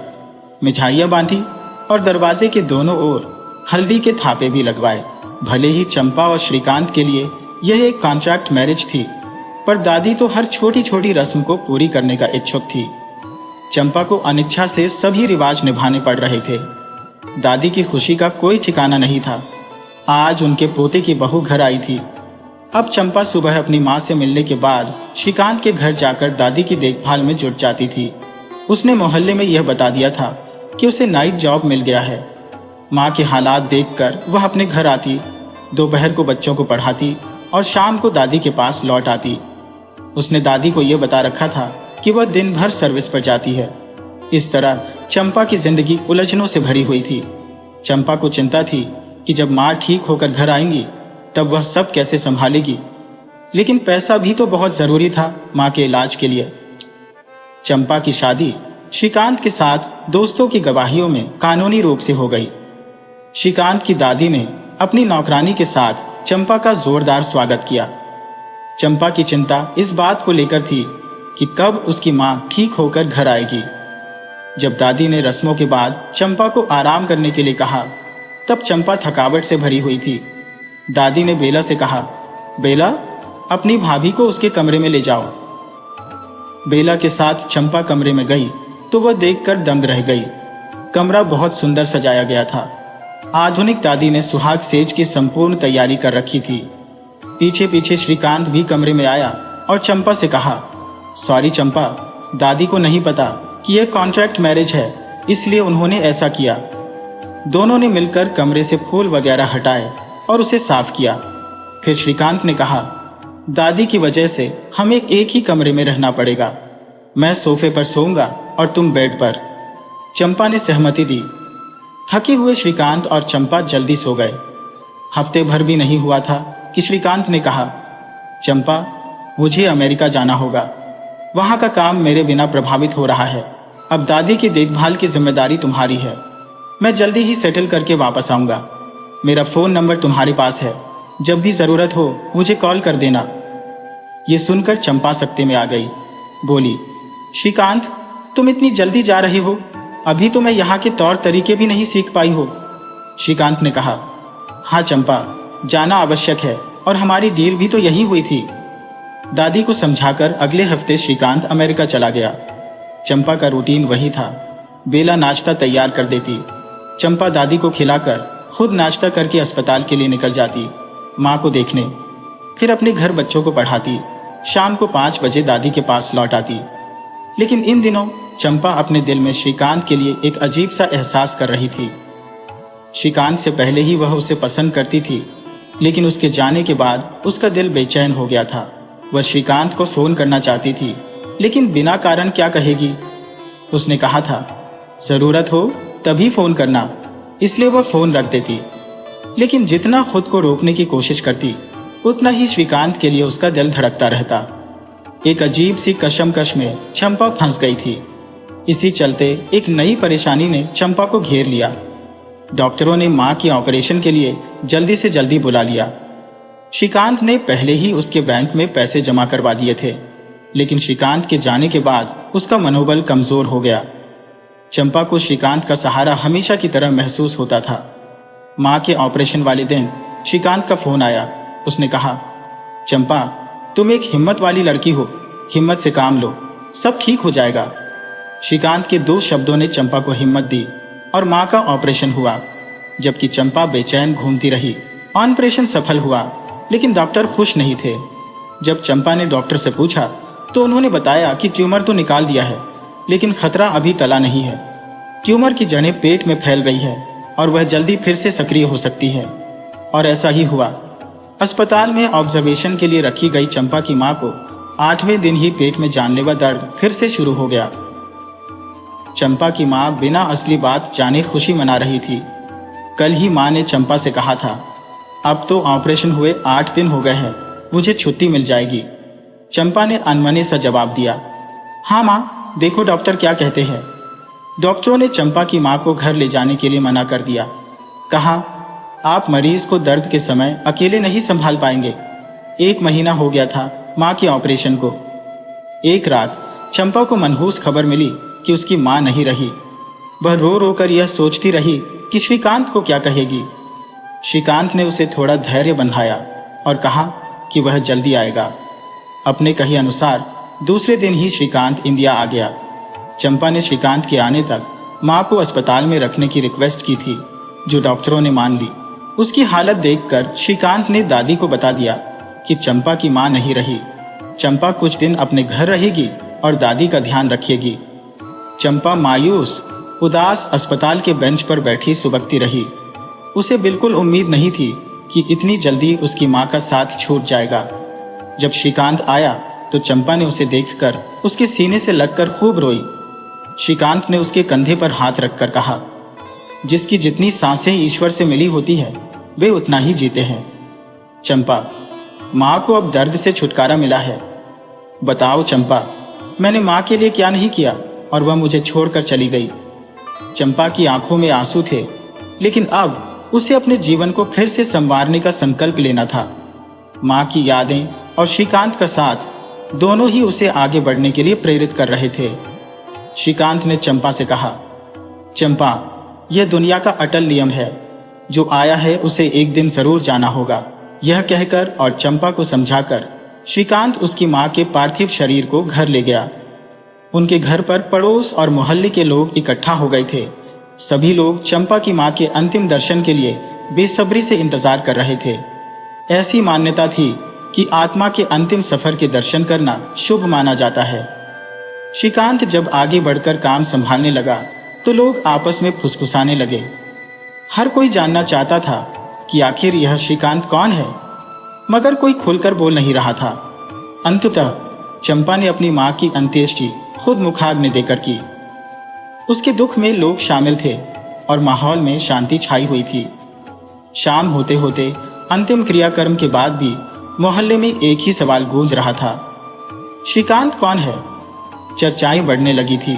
मिठाइयां बांधी और दरवाजे के दोनों ओर हल्दी के थापे भी लगवाए। भले ही चंपा और श्रीकांत के लिए यह एक कॉन्ट्रैक्ट मैरिज थी, पर दादी तो हर छोटी छोटी रस्म को पूरी करने का इच्छुक थी। चंपा को अनिच्छा से सभी रिवाज निभाने पड़ रहे थे। दादी की खुशी का कोई ठिकाना नहीं था। आज उनके पोते की बहू घर आई थी। अब चंपा सुबह अपनी मां से मिलने के बाद श्रीकांत के घर जाकर दादी की देखभाल में जुट जाती थी। उसने मोहल्ले में यह बता दिया था कि उसे नाइट जॉब मिल गया है। मां के हालात देखकर वह अपने घर आती, दोपहर को बच्चों को पढ़ाती और शाम को दादी के पास लौट आती। उसने दादी को यह बता रखा था कि वह दिन भर सर्विस पर जाती है। इस तरह चंपा की जिंदगी उलझनों से भरी हुई थी। चंपा को चिंता थी कि जब मां ठीक होकर घर आएंगी तब वह सब कैसे संभालेगी। लेकिन पैसा भी तो बहुत जरूरी था मां के इलाज के लिए। चंपा की शादी श्रीकांत के साथ दोस्तों की गवाहियों में कानूनी रूप से हो गई। श्रीकांत की दादी ने अपनी नौकरानी के साथ चंपा का जोरदार स्वागत किया। चंपा की चिंता इस बात को लेकर थी कि कब उसकी मां ठीक होकर घर आएगी। जब दादी ने रस्मों के बाद चंपा को आराम करने के लिए कहा, तब चंपा थकावट से भरी हुई थी। दादी ने बेला से कहा, बेला, अपनी भाभी को उसके कमरे में ले जाओ। बेला के साथ चंपा कमरे में गई तो वह देखकर दंग रह गई। कमरा बहुत सुंदर सजाया गया था। आधुनिक दादी ने सुहाग सेज की संपूर्ण तैयारी कर रखी थी। पीछे पीछे श्रीकांत भी कमरे में आया और चंपा से कहा, सॉरी चंपा, दादी को नहीं पता कि यह कॉन्ट्रैक्ट मैरिज है, इसलिए उन्होंने ऐसा किया। दोनों ने मिलकर कमरे से फूल वगैरह हटाए और उसे साफ किया। फिर श्रीकांत ने कहा, दादी की वजह से हमें एक ही कमरे में रहना पड़ेगा। मैं सोफे पर सोऊंगा और तुम बेड पर। चंपा ने सहमति दी। थके हुए श्रीकांत और चंपा जल्दी सो गए। हफ्ते भर भी नहीं हुआ था कि श्रीकांत ने कहा, चंपा, मुझे अमेरिका जाना होगा। वहां का काम मेरे बिना प्रभावित हो रहा है। अब दादी की देखभाल की जिम्मेदारी तुम्हारी है। मैं जल्दी ही सेटल करके वापस आऊंगा। मेरा फोन नंबर तुम्हारे पास है, जब भी जरूरत हो मुझे कॉल कर देना। ये सुनकर चंपा सकते में आ गई। बोली, श्रीकांत, तुम इतनी जल्दी जा रहे हो? अभी तो मैं यहाँ के तौर तरीके भी नहीं सीख पाई हो। श्रीकांत ने कहा, हाँ चंपा, जाना आवश्यक है और हमारी डील भी तो यही हुई थी। दादी को समझाकर अगले हफ्ते श्रीकांत अमेरिका चला गया। चंपा का रूटीन वही था। बेला नाश्ता तैयार कर देती। चंपा दादी को खिलाकर खुद नाश्ता करके अस्पताल के लिए निकल जाती, माँ को देखने। फिर अपने घर बच्चों को पढ़ाती। शाम को 5 बजे दादी के पास लौट आती। लेकिन इन दिनों चंपा अपने दिल में श्रीकांत के लिए एक अजीब सा एहसास कर रही थी। श्रीकांत से पहले ही वह उसे पसंद करती थी, लेकिन उसके जाने के बाद उसका दिल बेचैन हो गया था। वह श्रीकांत को फोन करना चाहती थी, लेकिन बिना कारण क्या कहेगी। उसने कहा था, जरूरत हो तभी फोन करना, इसलिए वह फोन रख देती। लेकिन जितना खुद को रोकने की कोशिश करती, उतना ही श्रीकांत के लिए उसका दिल धड़कता रहता। एक अजीब सी कशमकश में चंपा फंस गई थी। इसी चलते एक नई परेशानी ने चंपा को घेर लिया। डॉक्टरों ने मां के ऑपरेशन के लिए जल्दी से जल्दी बुला लिया। श्रीकांत ने पहले ही उसके बैंक में पैसे जमा करवा दिए थे, लेकिन श्रीकांत के जाने के बाद उसका मनोबल कमजोर हो गया। चंपा को श्रीकांत का सहारा हमेशा की तरह महसूस होता था। मां के ऑपरेशन वाले दिन श्रीकांत का फोन आया। उसने कहा, चंपा, तुम एक हिम्मत वाली लड़की हो, हिम्मत से काम लो, सब ठीक हो जाएगा। श्रीकांत के 2 शब्दों ने चंपा को हिम्मत दी और मां का ऑपरेशन हुआ। जबकि चंपा बेचैन घूमती रही। ऑपरेशन सफल हुआ, लेकिन डॉक्टर खुश नहीं थे। जब चंपा ने डॉक्टर से पूछा तो उन्होंने बताया कि ट्यूमर तो निकाल दिया है, लेकिन खतरा अभी टला नहीं है। ट्यूमर की जड़ें पेट में फैल गई है और वह जल्दी फिर से सक्रिय हो सकती है। और ऐसा ही हुआ। अस्पताल में ऑब्जर्वेशन के लिए रखी गई चंपा की मां को 8वें दिन ही पेट में जानलेवा दर्द फिर से शुरू हो गया। चंपा की मां बिना असली बात जाने खुशी मना रही थी। कल ही मां ने चंपा से कहा था, अब तो ऑपरेशन हुए 8 दिन हो गए हैं, मुझे छुट्टी मिल जाएगी। चंपा ने अनमने सा जवाब दिया, हाँ मां, देखो डॉक्टर क्या कहते हैं। डॉक्टरों ने चंपा की मां को घर ले जाने के लिए मना कर दिया। कहा, आप मरीज को दर्द के समय अकेले नहीं संभाल पाएंगे। 1 महीना हो गया था मां के ऑपरेशन को। एक रात चंपा को मनहूस खबर मिली कि उसकी मां नहीं रही। वह रो रो कर यह सोचती रही कि श्रीकांत को क्या कहेगी। श्रीकांत ने उसे थोड़ा धैर्य बंधाया और कहा कि वह जल्दी आएगा। अपने कहे अनुसार दूसरे दिन ही श्रीकांत इंडिया आ गया। चंपा ने श्रीकांत के आने तक मां को अस्पताल में रखने की रिक्वेस्ट की थी, जो डॉक्टरों ने मान ली। उसकी हालत देखकर श्रीकांत ने दादी को बता दिया कि चंपा की मां नहीं रही। चंपा कुछ दिन अपने घर रहेगी और दादी का ध्यान रखेगी। चंपा मायूस उदास अस्पताल के बेंच पर बैठी सुबकती रही। उसे बिल्कुल उम्मीद नहीं थी कि इतनी जल्दी उसकी मां का साथ छूट जाएगा। जब श्रीकांत आया तो चंपा ने उसे देखकर उसके सीने से लगकर खूब रोई। श्रीकांत ने उसके कंधे पर हाथ रखकर कहा, जिसकी जितनी सांसें ईश्वर से मिली होती है, वे उतना ही जीते हैं। चंपा, मां को अब दर्द से छुटकारा मिला है। बताओ चंपा, मैंने मां के लिए क्या नहीं किया और वह मुझे छोड़कर चली गई। चंपा की आंखों में आंसू थे, लेकिन अब उसे अपने जीवन को फिर से संवारने का संकल्प लेना था। मां की यादें और श्रीकांत का साथ दोनों ही उसे आगे बढ़ने के लिए प्रेरित कर रहे थे। श्रीकांत ने चंपा से कहा, चंपा, यह दुनिया का अटल नियम है, जो आया है उसे एक दिन जरूर जाना होगा। यह कहकर और चंपा को समझाकर श्रीकांत उसकी मां के पार्थिव शरीर को घर ले गया। उनके घर पर पड़ोस और मोहल्ले के लोग इकट्ठा हो गए थे। सभी लोग चंपा की मां के अंतिम दर्शन के लिए बेसब्री से इंतजार कर रहे थे। ऐसी मान्यता थी कि आत्मा के अंतिम सफर के दर्शन करना शुभ माना जाता है। श्रीकांत जब आगे बढ़कर काम संभालने लगा तो लोग आपस में फुसफुसाने लगे। हर कोई जानना चाहता था कि आखिर यह श्रीकांत कौन है, मगर कोई खुलकर बोल नहीं रहा था। अंततः चंपा ने अपनी मां की अंत्येष्टि खुद मुखाग्नि देकर की। उसके दुख में लोग शामिल थे और माहौल में शांति छाई हुई थी। शाम होते होते अंतिम क्रियाकर्म के बाद भी मोहल्ले में एक ही सवाल गूंज रहा था, श्रीकांत कौन है? चर्चाएं बढ़ने लगी थी।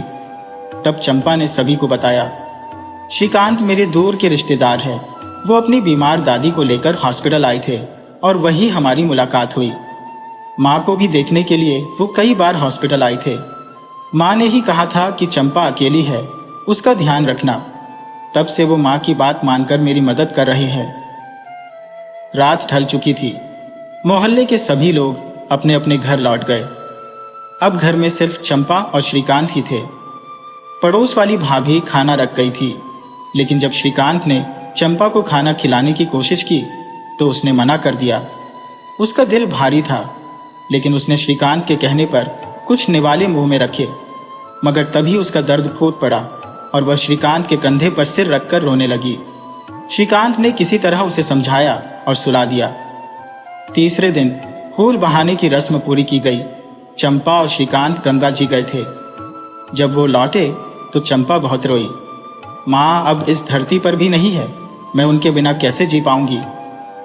तब चंपा ने सभी को बताया, श्रीकांत मेरे दूर के रिश्तेदार हैं। वो अपनी बीमार दादी को लेकर हॉस्पिटल आए थे और वहीं हमारी मुलाकात हुई। मां को भी देखने के लिए वो कई बार हॉस्पिटल आए थे। मां ने ही कहा था कि चंपा अकेली है, उसका ध्यान रखना। तब से वो मां की बात मानकर मेरी मदद कर रहे हैं। रात ढल चुकी थी। मोहल्ले के सभी लोग अपने अपने घर लौट गए। अब घर में सिर्फ चंपा और श्रीकांत ही थे। पड़ोस वाली भाभी खाना रख गई थी, लेकिन जब श्रीकांत ने चंपा को खाना खिलाने की कोशिश की तो उसने मना कर दिया। उसका दिल भारी था, लेकिन उसने श्रीकांत के कहने पर कुछ निवाले मुंह में रखे, मगर तभी उसका दर्द फूट पड़ा और वह श्रीकांत के कंधे पर सिर रखकर रोने लगी। श्रीकांत ने किसी तरह उसे समझाया और सुला दिया। तीसरे दिन फूल बहाने की रस्म पूरी की गई। चंपा और श्रीकांत गंगा जी गए थे। जब वो लौटे तो चंपा बहुत रोई। माँ अब इस धरती पर भी नहीं है, मैं उनके बिना कैसे जी पाऊंगी?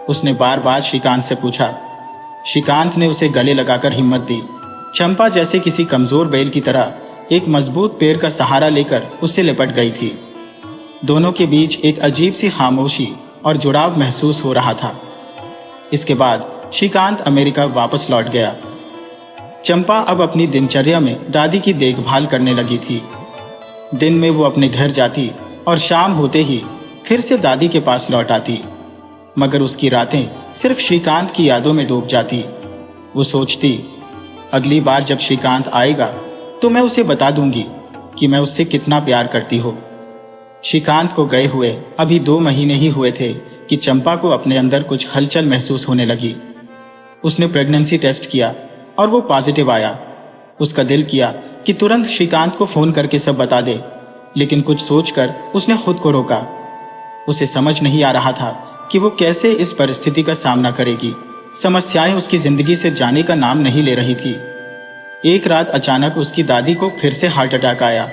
उसने बार बार श्रीकांत से पूछा। श्रीकांत ने उसे गले लगाकर हिम्मत दी। चंपा जैसे किसी कमजोर बैल की तरह एक मजबूत पेड़ का सहारा लेकर उससे लिपट गई थी। दोनों के बीच एक अजीब सी खामोशी और जुड़ाव महसूस हो रहा था। इसके बाद श्रीकांत अमेरिका वापस लौट गया। चंपा अब अपनी दिनचर्या में दादी की देखभाल करने लगी थी। दिन में वो अपने घर जाती और शाम होते ही फिर से दादी के पास लौट आती। मगर उसकी रातें सिर्फ श्रीकांत की यादों में डूब जाती। वो सोचती, अगली बार जब श्रीकांत आएगा तो मैं उसे बता दूंगी कि मैं उससे कितना प्यार करती हूँ। श्रीकांत को गए हुए अभी 2 महीने ही हुए थे कि चंपा को अपने अंदर कुछ हलचल महसूस होने लगी। उसने प्रेगनेंसी टेस्ट किया और वो पॉजिटिव आया। उसका दिल किया कि तुरंत श्रीकांत को फोन करके सब बता दे, लेकिन कुछ सोचकर उसने खुद को रोका। उसे समझ नहीं आ रहा था कि वो कैसे इस परिस्थिति का सामना करेगी। समस्याएं उसकी जिंदगी से जाने का नाम नहीं ले रही थी। एक रात अचानक उसकी दादी को फिर से हार्ट अटैक आया।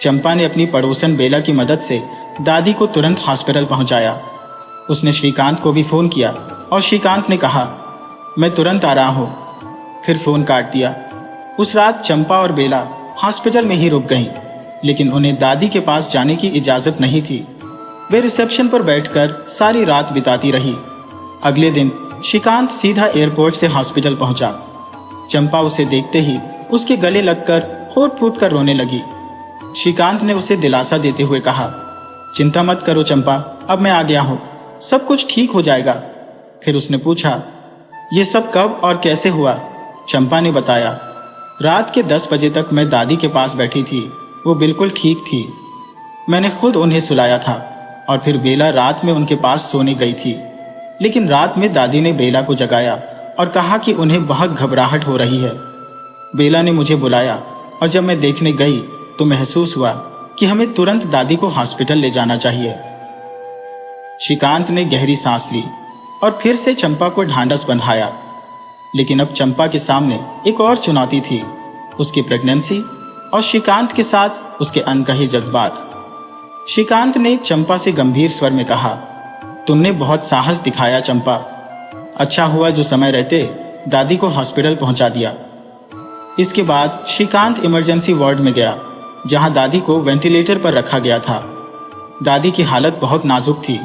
चंपा ने अपनी पड़ोसन बेला की मदद से दादी को तुरंत हॉस्पिटल पहुंचाया। उसने श्रीकांत को भी फोन किया और श्रीकांत ने कहा, मैं तुरंत आ रहा हूं, फिर फोन काट दिया। उस रात चंपा और बेला हॉस्पिटल में ही रुक गईं, लेकिन उन्हें दादी के पास जाने की इजाजत नहीं थी। वे रिसेप्शन पर बैठकर सारी रात बिताती रही। अगले दिन श्रीकांत सीधा एयरपोर्ट से हॉस्पिटल पहुंचा। चंपा उसे देखते ही उसके गले लगकर होठ फूट कर रोने लगी। श्रीकांत ने उसे दिलासा देते हुए कहा, चिंता मत करो चंपा, अब मैं आ गया हूं, सब कुछ ठीक हो जाएगा। फिर उसने पूछा, ये सब कब और कैसे हुआ? चंपा ने बताया, रात के 10 बजे तक मैं दादी के पास बैठी थी, वो बिल्कुल ठीक थी। मैंने खुद उन्हें सुलाया था और फिर बेला रात में उनके पास सोने गई थी। लेकिन रात में दादी ने बेला को जगाया और कहा कि उन्हें बहुत घबराहट हो रही है। बेला ने मुझे बुलाया और जब मैं देखने गई तो महसूस हुआ कि हमें तुरंत दादी को हॉस्पिटल ले जाना चाहिए। श्रीकांत ने गहरी सांस ली और फिर से चंपा को ढांढस बंधाया। लेकिन अब चंपा के सामने एक और चुनौती थी, उसकी प्रेगनेंसी और श्रीकांत के साथ उसके अनकहे जज्बात। श्रीकांत ने चंपा से गंभीर स्वर में कहा, तुमने बहुत साहस दिखाया चंपा, अच्छा हुआ जो समय रहते दादी को हॉस्पिटल पहुंचा दिया। इसके बाद श्रीकांत इमरजेंसी वार्ड में गया, जहां दादी को वेंटिलेटर पर रखा गया था। दादी की हालत बहुत नाजुक थी।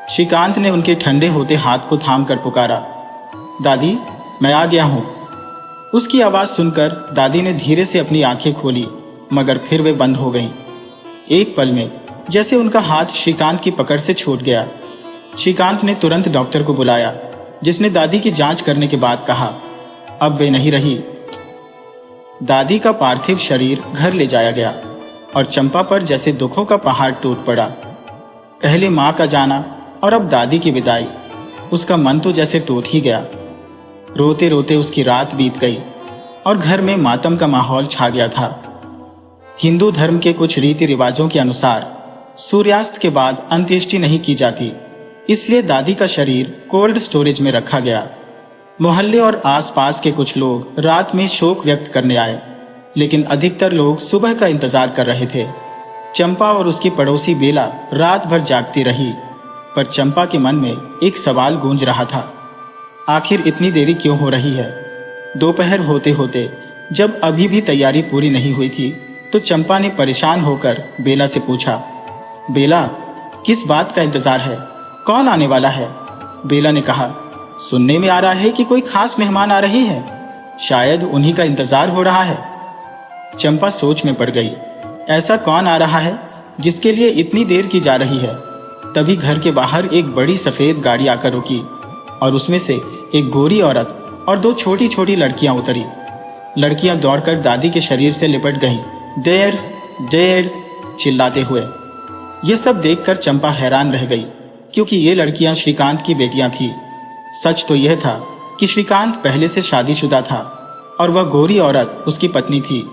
श्रीकांत ने उनके ठंडे होते हाथ को थामकर पुकारा, दादी मैं आ गया हूं। उसकी आवाज सुनकर दादी ने धीरे से अपनी आंखें खोली, मगर फिर वे बंद हो गईं। एक पल में जैसे उनका हाथ श्रीकांत की पकड़ से छूट गया। श्रीकांत ने तुरंत डॉक्टर को बुलाया, जिसने दादी की जांच करने के बाद कहा, अब वे नहीं रही। दादी का पार्थिव शरीर घर ले जाया गया और चंपा पर जैसे दुखों का पहाड़ टूट पड़ा। पहले मां का जाना और अब दादी की विदाई, उसका मन तो जैसे टूट ही गया। रोते रोते उसकी रात बीत गई और घर में मातम का माहौल छा गया था। हिंदू धर्म के कुछ रीति रिवाजों के अनुसार सूर्यास्त के बाद अंत्येष्टि नहीं की जाती, इसलिए दादी का शरीर कोल्ड स्टोरेज में रखा गया। मोहल्ले और आसपास के कुछ लोग रात में शोक व्यक्त करने आए, लेकिन अधिकतर लोग सुबह का इंतजार कर रहे थे। चंपा और उसकी पड़ोसी बेला रात भर जागती रही, पर चंपा के मन में एक सवाल गूंज रहा था, आखिर इतनी देरी क्यों हो रही है? दोपहर होते होते जब अभी भी तैयारी पूरी नहीं हुई थी, तो चंपा ने परेशान होकर बेला से पूछा, बेला किस बात का इंतजार है, कौन आने वाला है? बेला ने कहा, सुनने में आ रहा है कि कोई खास मेहमान आ रहे हैं, शायद उन्हीं का इंतजार हो रहा है। चंपा सोच में पड़ गई, ऐसा कौन आ रहा है जिसके लिए इतनी देर की जा रही है? तभी घर के बाहर एक बड़ी सफेद गाड़ी आकर रुकी और उसमें से एक गोरी औरत और 2 छोटी छोटी लड़कियां उतरी। लड़कियां दौड़कर दादी के शरीर से लिपट गईं, डेढ़ डेढ़ चिल्लाते हुए। यह सब देखकर चंपा हैरान रह गई, क्योंकि ये लड़कियां श्रीकांत की बेटियां थीं। सच तो यह था कि श्रीकांत पहले से शादीशुदा था और वह गोरी औरत उसकी पत्नी थी।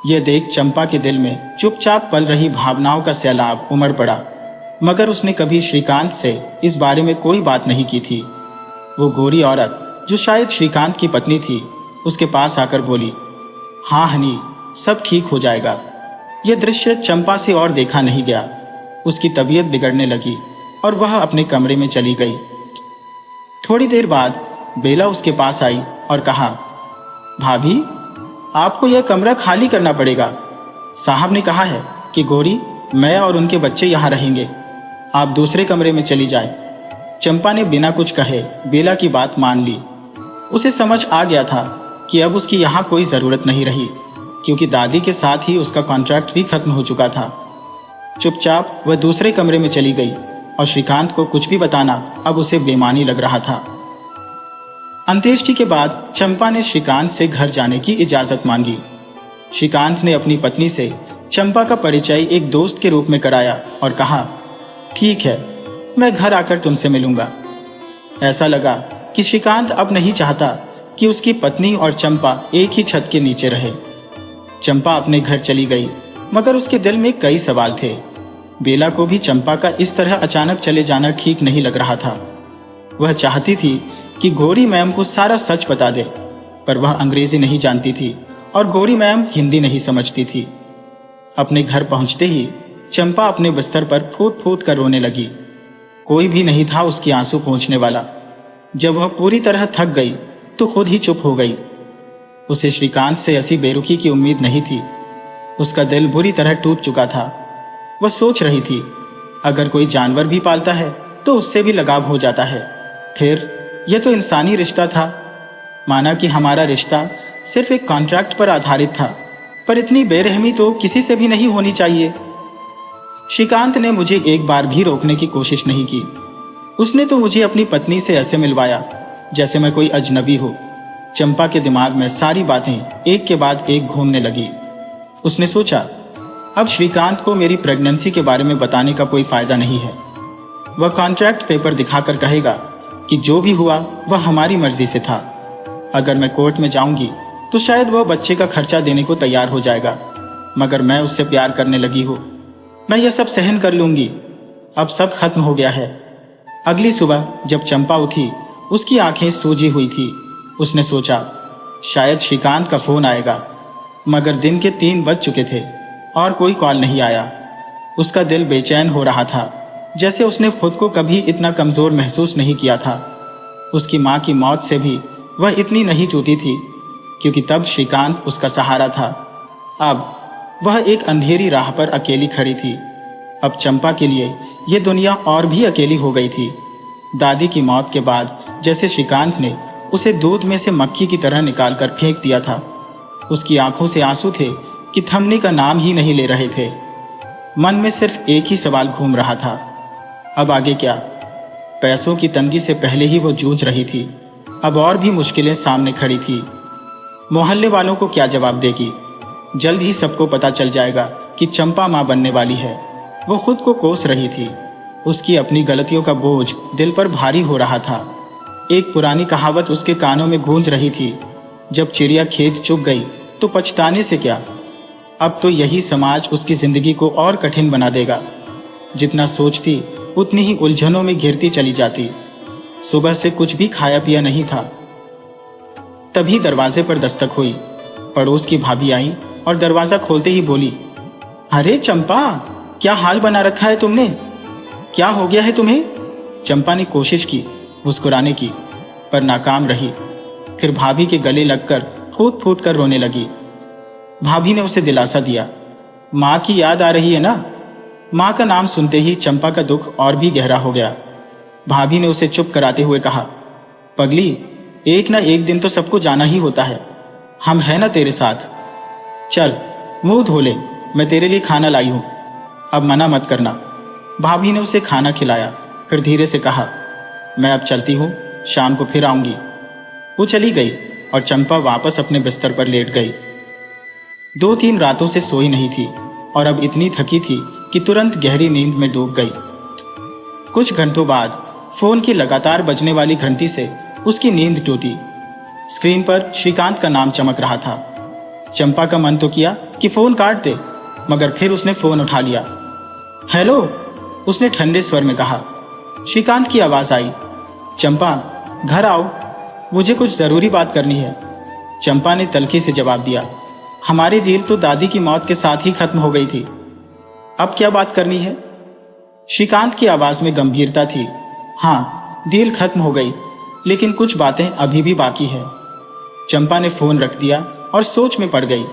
यह देख चंपा के दिल में चुपचाप पल रही भावनाओं का सैलाब उमड़ पड़ा, मगर उसने कभी श्रीकांत से इस बारे में कोई बात नहीं की थी। वो गोरी औरत, जो शायद श्रीकांत की पत्नी थी, उसके पास आकर बोली, हाँ हनी, सब ठीक हो जाएगा। यह दृश्य चंपा से और देखा नहीं गया। उसकी तबीयत बिगड़ने लगी और वह अपने कमरे में चली गई। थोड़ी देर बाद बेला उसके पास आई और कहा, भाभी आपको यह कमरा खाली करना पड़ेगा। साहब ने कहा है कि गौरी, मैं और उनके बच्चे यहाँ रहेंगे, आप दूसरे कमरे में चली जाएं। चंपा ने बिना कुछ कहे बेला की बात मान ली। उसे समझ आ गया था कि अब उसकी यहाँ कोई जरूरत नहीं रही, क्योंकि दादी के साथ ही उसका कॉन्ट्रैक्ट भी खत्म हो चुका था। चुपचाप वह दूसरे कमरे में चली गई और श्रीकांत को कुछ भी बताना अब उसे बेमानी लग रहा था। अंत्येष्टि के बाद चंपा ने श्रीकांत से घर जाने की इजाजत मांगी। श्रीकांत ने अपनी पत्नी से चंपा का परिचय एक दोस्त के रूप में कराया और कहा, ठीक है, मैं घर आकर तुमसे मिलूंगा। ऐसा लगा कि श्रीकांत अब नहीं चाहता कि उसकी पत्नी और चंपा एक ही छत के नीचे रहे। चंपा अपने घर चली गई, मगर उसके दिल में कई सवाल थे। बेला को भी चंपा का इस तरह अचानक चले जाना ठीक नहीं लग रहा था। वह चाहती थी कि गौरी मैम को सारा सच बता दे, पर वह अंग्रेजी नहीं जानती थी और गौरी मैम हिंदी नहीं समझती थी। अपने घर पहुंचते ही चंपा अपने बिस्तर पर फूट फूट कर रोने लगी। कोई भी नहीं था उसकी आंसू पोंछने वाला। जब वह पूरी तरह थक गई तो खुद ही चुप हो गई। उसे श्रीकांत से ऐसी बेरुखी की उम्मीद नहीं थी। उसका दिल बुरी तरह टूट चुका था। वह सोच रही थी, अगर कोई जानवर भी पालता है तो उससे भी लगाव हो जाता है। फिर यह तो इंसानी रिश्ता था। माना कि हमारा रिश्ता सिर्फ एक कॉन्ट्रैक्ट पर आधारित था, पर इतनी बेरहमी तो किसी से भी नहीं होनी चाहिए। श्रीकांत ने मुझे एक बार भी रोकने की कोशिश नहीं की। उसने तो मुझे अपनी पत्नी से ऐसे मिलवाया जैसे मैं कोई अजनबी हो। चंपा के दिमाग में सारी बातें एक के बाद एक घूमने लगी। उसने सोचा, अब श्रीकांत को मेरी प्रेगनेंसी के बारे में बताने का कोई फायदा नहीं है। वह कॉन्ट्रैक्ट पेपर दिखाकर कहेगा कि जो भी हुआ वह हमारी मर्जी से था। अगर मैं कोर्ट में जाऊंगी तो शायद वह बच्चे का खर्चा देने को तैयार हो जाएगा, मगर मैं उससे प्यार करने लगी हूं। मैं यह सब सहन कर लूंगी। अब सब खत्म हो गया है। अगली सुबह जब चंपा उठी, उसकी आंखें सूजी हुई थी। उसने सोचा, शायद श्रीकांत का फोन आएगा, मगर दिन के 3 बज चुके थे और कोई कॉल नहीं आया। उसका दिल बेचैन हो रहा था, जैसे उसने खुद को कभी इतना कमजोर महसूस नहीं किया था। उसकी मां की मौत से भी वह इतनी नहीं टूटी थी, क्योंकि तब श्रीकांत उसका सहारा था। अब वह एक अंधेरी राह पर अकेली खड़ी थी। अब चंपा के लिए यह दुनिया और भी अकेली हो गई थी। दादी की मौत के बाद जैसे श्रीकांत ने उसे दूध में से मक्खी की तरह निकालकर फेंक दिया था। उसकी आंखों से आंसू थे कि थमने का नाम ही नहीं ले रहे थे। मन में सिर्फ एक ही सवाल घूम रहा था, अब आगे क्या? पैसों की तंगी से पहले ही वो जूझ रही थी, अब और भी मुश्किलें सामने खड़ी थी। मोहल्ले वालों को क्या जवाब देगी? जल्द ही सबको पता चल जाएगा कि चंपा मां बनने वाली है। वो खुद को कोस रही थी। उसकी अपनी गलतियों का बोझ दिल पर भारी हो रहा था। एक पुरानी कहावत उसके कानों में गूंज रही थी, जब चिड़िया खेत चुग गई तो पछताने से क्या। अब तो यही समाज उसकी जिंदगी को और कठिन बना देगा। जितना सोचती उतनी ही उलझनों में घिरती चली जाती। सुबह से कुछ भी खाया पिया नहीं था। तभी दरवाजे पर दस्तक हुई। पड़ोस की भाभी आई और दरवाजा खोलते ही बोली, अरे चंपा, क्या हाल बना रखा है तुमने? क्या हो गया है तुम्हें? चंपा ने कोशिश की मुस्कुराने की, पर नाकाम रही। फिर भाभी के गले लगकर फूट फूट कर रोने लगी। भाभी ने उसे दिलासा दिया, माँ की याद आ रही है ना? माँ का नाम सुनते ही चंपा का दुख और भी गहरा हो गया। भाभी ने उसे चुप कराते हुए कहा, पगली, एक ना एक दिन तो सबको जाना ही होता है। हम हैं ना तेरे साथ। चल मुंह धो ले, मैं तेरे लिए खाना लाई हूं, अब मना मत करना। भाभी ने उसे खाना खिलाया, फिर धीरे से कहा, मैं अब चलती हूं, शाम को फिर आऊंगी। वो चली गई और चंपा वापस अपने बिस्तर पर लेट गई। 2-3 रातों से सोई नहीं थी और अब इतनी थकी थी कि तुरंत गहरी नींद में डूब गई। कुछ घंटों बाद फोन की लगातार बजने वाली घंटी से उसकी नींद टूटी। स्क्रीन पर श्रीकांत का नाम चमक रहा था। चंपा का मन तो किया कि फोन काट दे, मगर फिर उसने फोन उठा लिया। हेलो, उसने ठंडे स्वर में कहा। श्रीकांत की आवाज आई, चंपा घर आओ, मुझे कुछ जरूरी बात करनी है। चंपा ने तल्खी से जवाब दिया, हमारी डील तो दादी की मौत के साथ ही खत्म हो गई थी, अब क्या बात करनी है? श्रीकांत की आवाज में गंभीरता थी। हाँ, डील खत्म हो गई, लेकिन कुछ बातें अभी भी बाकी है। चंपा ने फोन रख दिया और सोच में पड़ गई।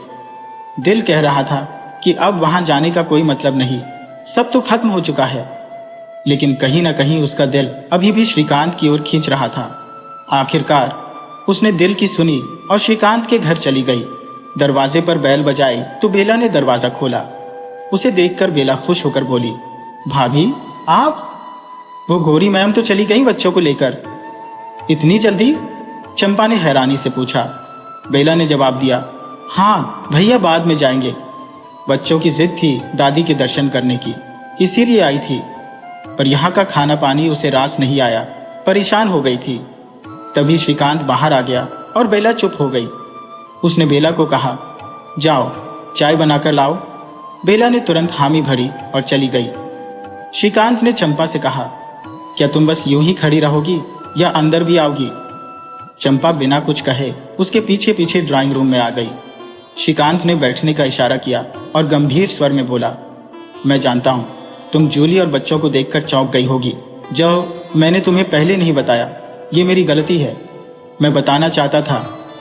दिल कह रहा था कि अब वहां जाने का कोई मतलब नहीं, सब तो खत्म हो चुका है, लेकिन कहीं ना कहीं उसका दिल अभी भी श्रीकांत की ओर खींच रहा था। आखिरकार उसने दिल की सुनी और श्रीकांत के घर चली गई। दरवाजे पर बैल बजाई तो बेला ने दरवाजा खोला। उसे देखकर बेला खुश होकर बोली, भाभी आप? वो गौरी मैम तो चली गई बच्चों को लेकर। इतनी जल्दी? चंपा ने हैरानी से पूछा। बेला ने जवाब दिया, हाँ भैया बाद में जाएंगे। बच्चों की जिद थी दादी के दर्शन करने की, इसीलिए आई थी। पर यहाँ का खाना पानी उसे रास नहीं आया, परेशान हो गई थी। तभी श्रीकांत बाहर आ गया और बेला चुप हो गई। उसने बेला को कहा, जाओ चाय बनाकर लाओ। बेला ने तुरंत हामी भरी और चली गई। श्रीकांत ने चंपा से कहा, क्या तुम बस यूं ही खड़ी रहोगी या अंदर भी आओगी? चंपा बिना कुछ कहे उसके पीछे पीछे ड्राइंग रूम में आ गई। श्रीकांत ने बैठने का इशारा किया और गंभीर स्वर में बोला, मैं जानता हूं तुम जूली और बच्चों को देखकर चौंक गई होगी। जो मैंने तुम्हें पहले नहीं बताया, ये मेरी गलती है। मैं बताना चाहता था,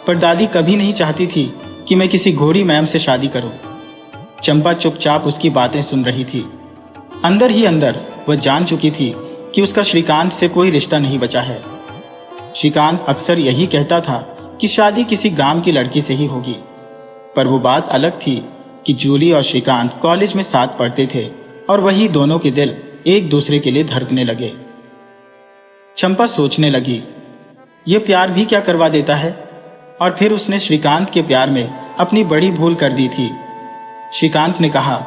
पर दादी कभी नहीं चाहती थी कि मैं किसी घोड़ी मैम से शादी करूं। चंपा चुपचाप उसकी बातें सुन रही थी। अंदर ही अंदर वह जान चुकी थी कि उसका श्रीकांत से कोई रिश्ता नहीं बचा है। श्रीकांत अक्सर यही कहता था कि शादी किसी गांव की लड़की से ही होगी, पर वो बात अलग थी कि जूली और श्रीकांत कॉलेज में साथ पढ़ते थे और वही दोनों के दिल एक दूसरे के लिए धड़कने लगे। चंपा सोचने लगी, ये प्यार भी क्या करवा देता है। और फिर उसने श्रीकांत के प्यार में अपनी बड़ी भूल कर दी थी। श्रीकांत ने कहा,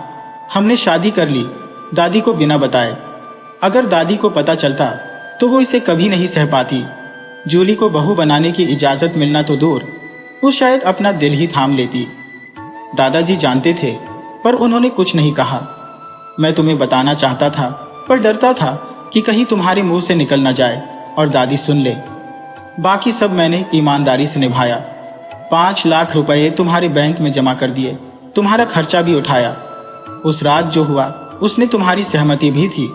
हमने शादी कर ली दादी को बिना बताए। अगर दादी को पता चलता तो वो इसे कभी नहीं सह पाती। जूली को बहू बनाने की इजाजत मिलना तो दूर, वो शायद अपना दिल ही थाम लेती। दादाजी जानते थे, पर उन्होंने कुछ नहीं कहा। मैं तुम्हें बताना चाहता था, पर डरता था कि कहीं तुम्हारे मुंह से निकल न जाए और दादी सुन ले। बाकी सब मैंने ईमानदारी से निभाया। 5 लाख रुपए तुम्हारे बैंक में जमा कर दिए, तुम्हारा खर्चा भी उठाया। उस रात जो हुआ उसने तुम्हारी सहमति भी थी।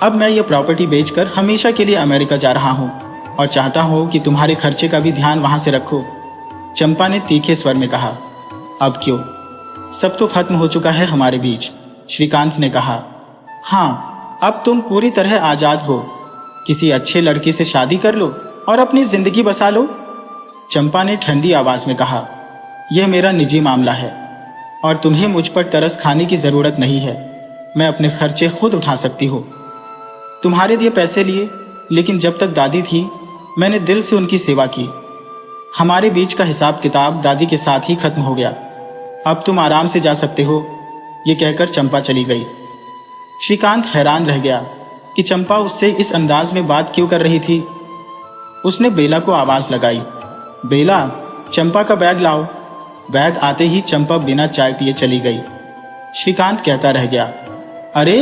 अब मैं ये प्रॉपर्टी बेचकर हमेशा के लिए अमेरिका जा रहा हूँ और चाहता हूँ कि तुम्हारे खर्चे का भी ध्यान वहां से रखो। चंपा ने तीखे स्वर में कहा, अब क्यों? सब तो खत्म हो चुका है हमारे बीच। श्रीकांत ने कहा, हाँ अब तुम पूरी तरह आजाद हो। किसी अच्छे लड़की से शादी कर लो और अपनी जिंदगी बसा लो। चंपा ने ठंडी आवाज में कहा, यह मेरा निजी मामला है और तुम्हें मुझ पर तरस खाने की जरूरत नहीं है। मैं अपने खर्चे खुद उठा सकती हूँ। तुम्हारे लिए पैसे लिए, लेकिन जब तक दादी थी मैंने दिल से उनकी सेवा की। हमारे बीच का हिसाब किताब दादी के साथ ही खत्म हो गया। अब तुम आराम से जा सकते हो। ये कहकर चंपा चली गई। श्रीकांत हैरान रह गया कि चंपा उससे इस अंदाज में बात क्यों कर रही थी। उसने बेला को आवाज लगाई, बेला चंपा का बैग लाओ। बैग आते ही चंपा बिना चाय पिए चली गई। श्रीकांत कहता रह गया, अरे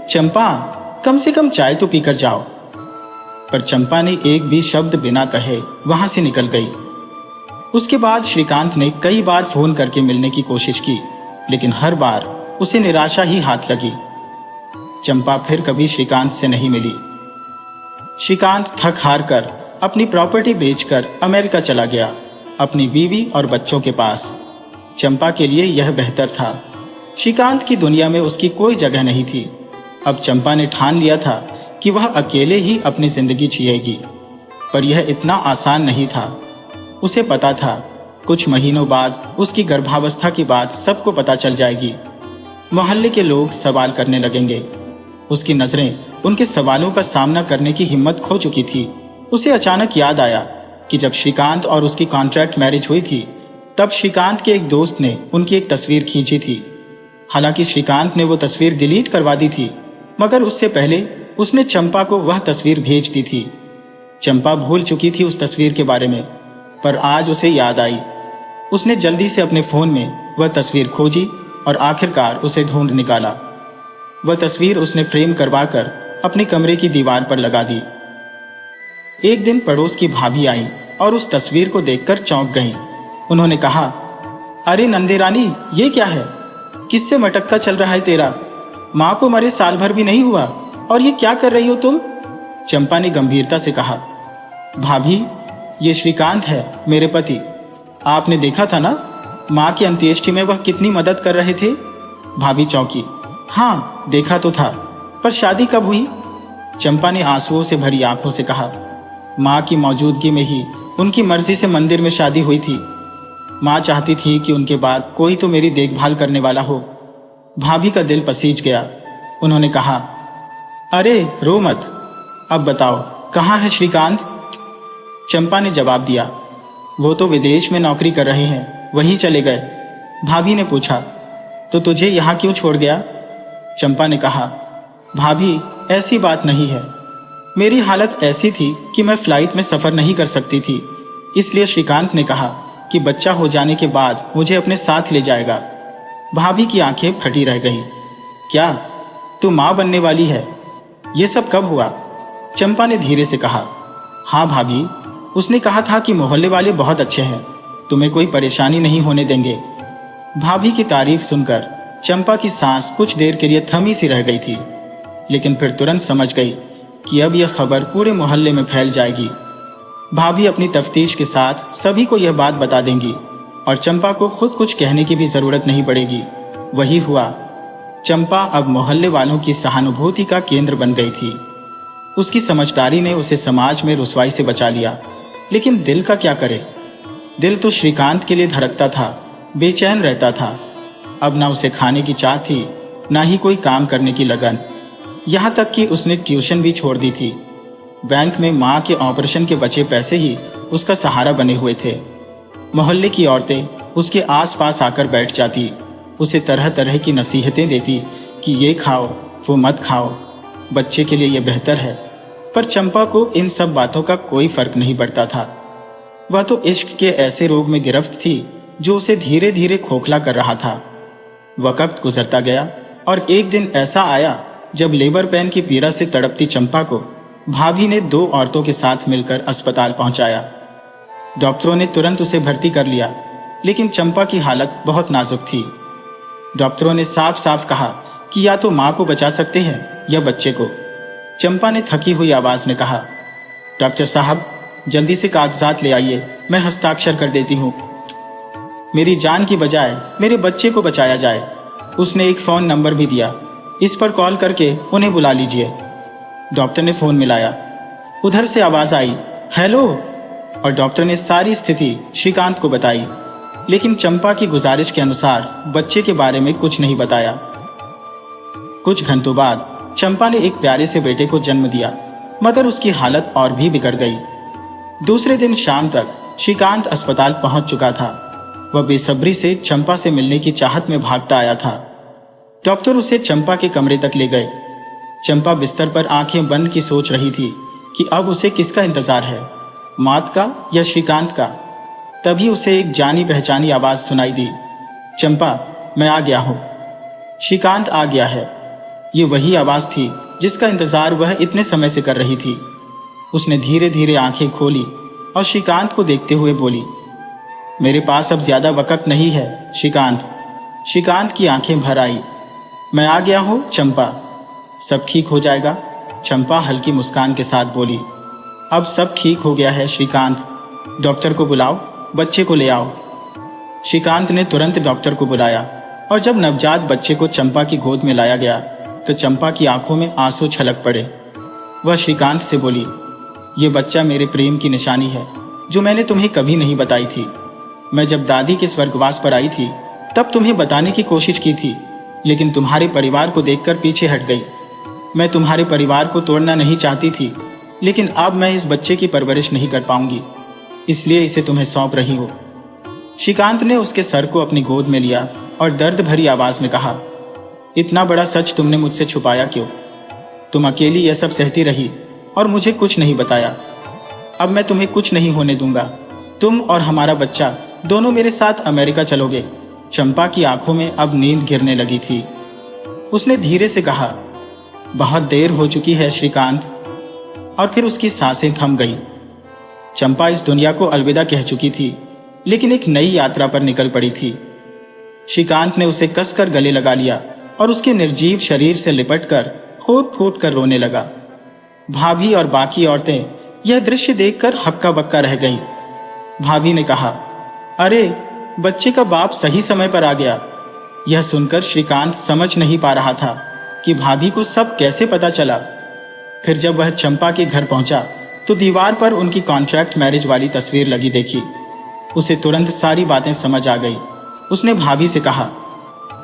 चंपा कम से कम चाय तो पीकर जाओ। पर चंपा ने एक भी शब्द बिना कहे वहां से निकल गई। उसके बाद श्रीकांत ने कई बार फोन करके मिलने की कोशिश की, लेकिन हर बार उसे निराशा ही हाथ लगी। चंपा फिर कभी श्रीकांत से नहीं मिली। श्रीकांत थक हार कर अपनी प्रॉपर्टी बेचकर अमेरिका चला गया, अपनी बीवी और बच्चों के पास। चंपा के लिए यह बेहतर था। श्रीकांत की दुनिया में उसकी कोई जगह नहीं थी। अब चंपा ने ठान लिया था कि वह अकेले ही अपनी जिंदगी जिएगी, पर यह इतना आसान नहीं था। उसे पता था कुछ महीनों बाद उसकी गर्भावस्था की बात सबको पता चल जाएगी। मोहल्ले के लोग सवाल करने लगेंगे। उसकी नजरें उनके सवालों का सामना करने की हिम्मत खो चुकी थी। उसे अचानक याद आया कि जब श्रीकांत और उसकी कॉन्ट्रैक्ट मैरिज हुई थी, तब श्रीकांत के एक दोस्त ने उनकी एक तस्वीर खींची थी। हालांकि श्रीकांत ने वो तस्वीर डिलीट करवा दी थी, मगर उससे पहले उसने चंपा को वह तस्वीर भेज दी थी। चंपा भूल चुकी थी उस तस्वीर के बारे में, पर आज उसे याद आई। उसने जल्दी से अपने फोन में वह तस्वीर खोजी और आखिरकार उसे ढूंढ निकाला। वह तस्वीर उसने फ्रेम करवाकर अपने कमरे की दीवार पर लगा दी। एक दिन पड़ोस की भाभी आई और उस तस्वीर को देखकर चौंक गईं। उन्होंने कहा, अरे नंदे रानी, ये क्या है? किससे मटक्का चल रहा है तेरा? माँ को मरे साल भर भी नहीं हुआ और ये क्या कर रही हो तुम? चंपा ने गंभीरता से कहा, भाभी ये श्रीकांत है, मेरे पति। आपने देखा था ना, माँ की अंत्येष्टि में वह कितनी मदद कर रहे थे। भाभी चौंकी। हाँ देखा तो था, पर शादी कब हुई? चंपा ने आंसुओं से भरी आंखों से कहा, माँ की मौजूदगी में ही उनकी मर्जी से मंदिर में शादी हुई थी। माँ चाहती थी कि उनके बाद कोई तो मेरी देखभाल करने वाला हो। भाभी का दिल पसीज गया। उन्होंने कहा, अरे रो मत, अब बताओ कहाँ है श्रीकांत? चंपा ने जवाब दिया, वो तो विदेश में नौकरी कर रहे हैं, वहीं चले गए। भाभी ने पूछा, तो तुझे यहाँ क्यों छोड़ गया? चंपा ने कहा, भाभी ऐसी बात नहीं है, मेरी हालत ऐसी थी कि मैं फ्लाइट में सफर नहीं कर सकती थी, इसलिए श्रीकांत ने कहा कि बच्चा हो जाने के बाद मुझे अपने साथ ले जाएगा। भाभी की आंखें फटी रह गई। क्या तू मां बनने वाली है? ये सब कब हुआ? चंपा ने धीरे से कहा, हाँ भाभी, उसने कहा था कि मोहल्ले वाले बहुत अच्छे हैं, तुम्हें कोई परेशानी नहीं होने देंगे। भाभी की तारीफ सुनकर चंपा की सांस कुछ देर के लिए थमी सी रह गई थी, लेकिन फिर तुरंत समझ गई कि अब यह खबर पूरे मोहल्ले में फैल जाएगी। भाभी अपनी तफ्तीश के साथ सभी को यह बात बता देंगी और चंपा को खुद कुछ कहने की भी जरूरत नहीं पड़ेगी। वही हुआ। चंपा अब मोहल्ले वालों की सहानुभूति का केंद्र बन गई थी। उसकी समझदारी ने उसे समाज में रुसवाई से बचा लिया, लेकिन दिल का क्या करे? दिल तो श्रीकांत के लिए धड़कता था, बेचैन रहता था। अब ना उसे खाने की चाह थी, ना ही कोई काम करने की लगन। यहाँ तक कि उसने ट्यूशन भी छोड़ दी थी। बैंक में माँ के ऑपरेशन के बचे पैसे ही उसका सहारा बने हुए थे। मोहल्ले की औरतें उसके आसपास आकर बैठ जाती, उसे तरह तरह की नसीहतें देती कि ये खाओ, वो मत खाओ, बच्चे के लिए ये बेहतर है। पर चंपा को इन सब बातों का कोई फर्क नहीं पड़ता था। वह तो इश्क के ऐसे रोग में गिरफ्त थी जो उसे धीरे धीरे खोखला कर रहा था। वक्त गुजरता गया और एक दिन ऐसा आया जब लेबर पेन की पीड़ा से तड़पती चंपा को भाभी ने 2 औरतों के साथ मिलकर अस्पताल पहुंचाया। डॉक्टरों ने तुरंत उसे भर्ती कर लिया, लेकिन चंपा की हालत बहुत नाजुक थी। डॉक्टरों ने साफ साफ कहा कि या तो मां को बचा सकते हैं या बच्चे को। चंपा ने थकी हुई आवाज में कहा, डॉक्टर साहब जल्दी से कागजात ले आइए, मैं हस्ताक्षर कर देती हूँ। मेरी जान की बजाय मेरे बच्चे को बचाया जाए। उसने एक फोन नंबर भी दिया, इस पर कॉल करके उन्हें बुला लीजिए। डॉक्टर ने फोन मिलाया। उधर से आवाज आई, हेलो, और डॉक्टर ने सारी स्थिति श्रीकांत को बताई, लेकिन चंपा की गुजारिश के अनुसार बच्चे के बारे में कुछ नहीं बताया। कुछ घंटों बाद चंपा ने एक प्यारे से बेटे को जन्म दिया, मगर उसकी हालत और भी बिगड़ गई। दूसरे दिन शाम तक श्रीकांत अस्पताल पहुंच चुका था। वह बेसब्री से चंपा से मिलने की चाहत में भागता आया था। डॉक्टर उसे चंपा के कमरे तक ले गए। चंपा बिस्तर पर आंखें बंद की सोच रही थी कि अब उसे किसका इंतजार है, मात का या श्रीकांत का। तभी उसे एक जानी पहचानी आवाज सुनाई दी, चंपा मैं आ गया हूं। श्रीकांत आ गया है, ये वही आवाज थी जिसका इंतजार वह इतने समय से कर रही थी। उसने धीरे धीरे आंखें खोली और श्रीकांत को देखते हुए बोली, मेरे पास अब ज्यादा वक्त नहीं है श्रीकांत। श्रीकांत की आंखें भर आई। मैं आ गया हूं चंपा, सब ठीक हो जाएगा। चंपा हल्की मुस्कान के साथ बोली, अब सब ठीक हो गया है श्रीकांत, डॉक्टर को बुलाओ, बच्चे को ले आओ। श्रीकांत ने तुरंत डॉक्टर को बुलाया और जब नवजात बच्चे को चंपा की गोद में लाया गया तो चंपा की आंखों में आंसू छलक पड़े। वह श्रीकांत से बोली, ये बच्चा मेरे प्रेम की निशानी है जो मैंने तुम्हें कभी नहीं बताई थी। मैं जब दादी के स्वर्गवास पर आई थी तब तुम्हें बताने की कोशिश की थी, लेकिन तुम्हारे परिवार को देखकर पीछे हट गई। मैं तुम्हारे परिवार को तोड़ना नहीं चाहती थी, लेकिन अब मैं इस बच्चे की परवरिश नहीं कर पाऊंगी, इसलिए इसे तुम्हें सौंप रही हूं। श्रीकांत ने उसके सर को अपनी गोद में लिया और दर्द भरी आवाज में कहा, इतना बड़ा सच तुमने मुझसे छुपाया क्यों? तुम अकेली यह सब सहती रही और मुझे कुछ नहीं बताया। अब मैं तुम्हें कुछ नहीं होने दूंगा। तुम और हमारा बच्चा दोनों मेरे साथ अमेरिका चलोगे। चंपा की आंखों में अब नींद गिरने लगी थी। उसने धीरे से कहा, बहुत देर हो चुकी है श्रीकांत, और फिर उसकी सांसें थम गई। चंपा इस दुनिया को अलविदा कह चुकी थी, लेकिन एक नई यात्रा पर निकल पड़ी थी। श्रीकांत ने उसे कसकर गले लगा लिया और उसके निर्जीव शरीर से लिपटकर फूट फूट कर रोने लगा। भाभी और बाकी औरतें यह दृश्य देखकर हक्का बक्का रह गईं। भाभी ने कहा, अरे बच्चे का बाप सही समय पर आ गया। यह सुनकर श्रीकांत समझ नहीं पा रहा था कि भाभी को सब कैसे पता चला। फिर जब वह चंपा के घर पहुंचा तो दीवार पर उनकी कॉन्ट्रैक्ट मैरिज वाली तस्वीर लगी देखी। उसे तुरंत सारी बातें समझ आ गई। उसने भाभी से कहा,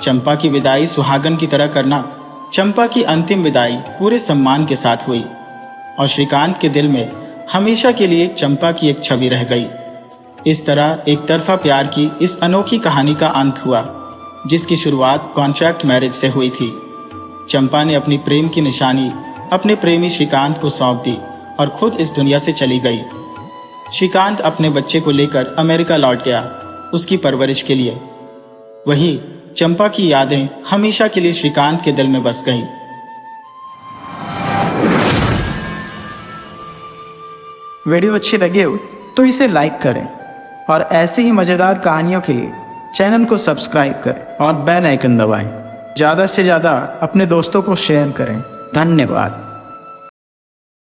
चंपा की विदाई सुहागन की तरह करना। चंपा की अंतिम विदाई पूरे सम्मान के साथ हुई। और श्रीकांत के दिल में हमेशा के लिए चंपा की एक छवि रह गई। इस तरह एक तरफा प्यार की इस अनोखी कहानी का अंत हुआ, जिसकी शुरुआत कॉन्ट्रैक्ट मैरिज से हुई थी। चंपा ने अपनी प्रेम की निशानी अपने प्रेमी श्रीकांत को सौंप दी और खुद इस दुनिया से चली गई। श्रीकांत अपने बच्चे को लेकर अमेरिका लौट गया उसकी परवरिश के लिए। वहीं चंपा की यादें हमेशा के लिए श्रीकांत के दिल में बस गईं। वीडियो अच्छी लगे हो तो इसे लाइक करें और ऐसे ही मज़ेदार कहानियों के लिए चैनल को सब्सक्राइब करें और बेल आइकन दबाएं। ज़्यादा से ज़्यादा अपने दोस्तों को शेयर करें। धन्यवाद।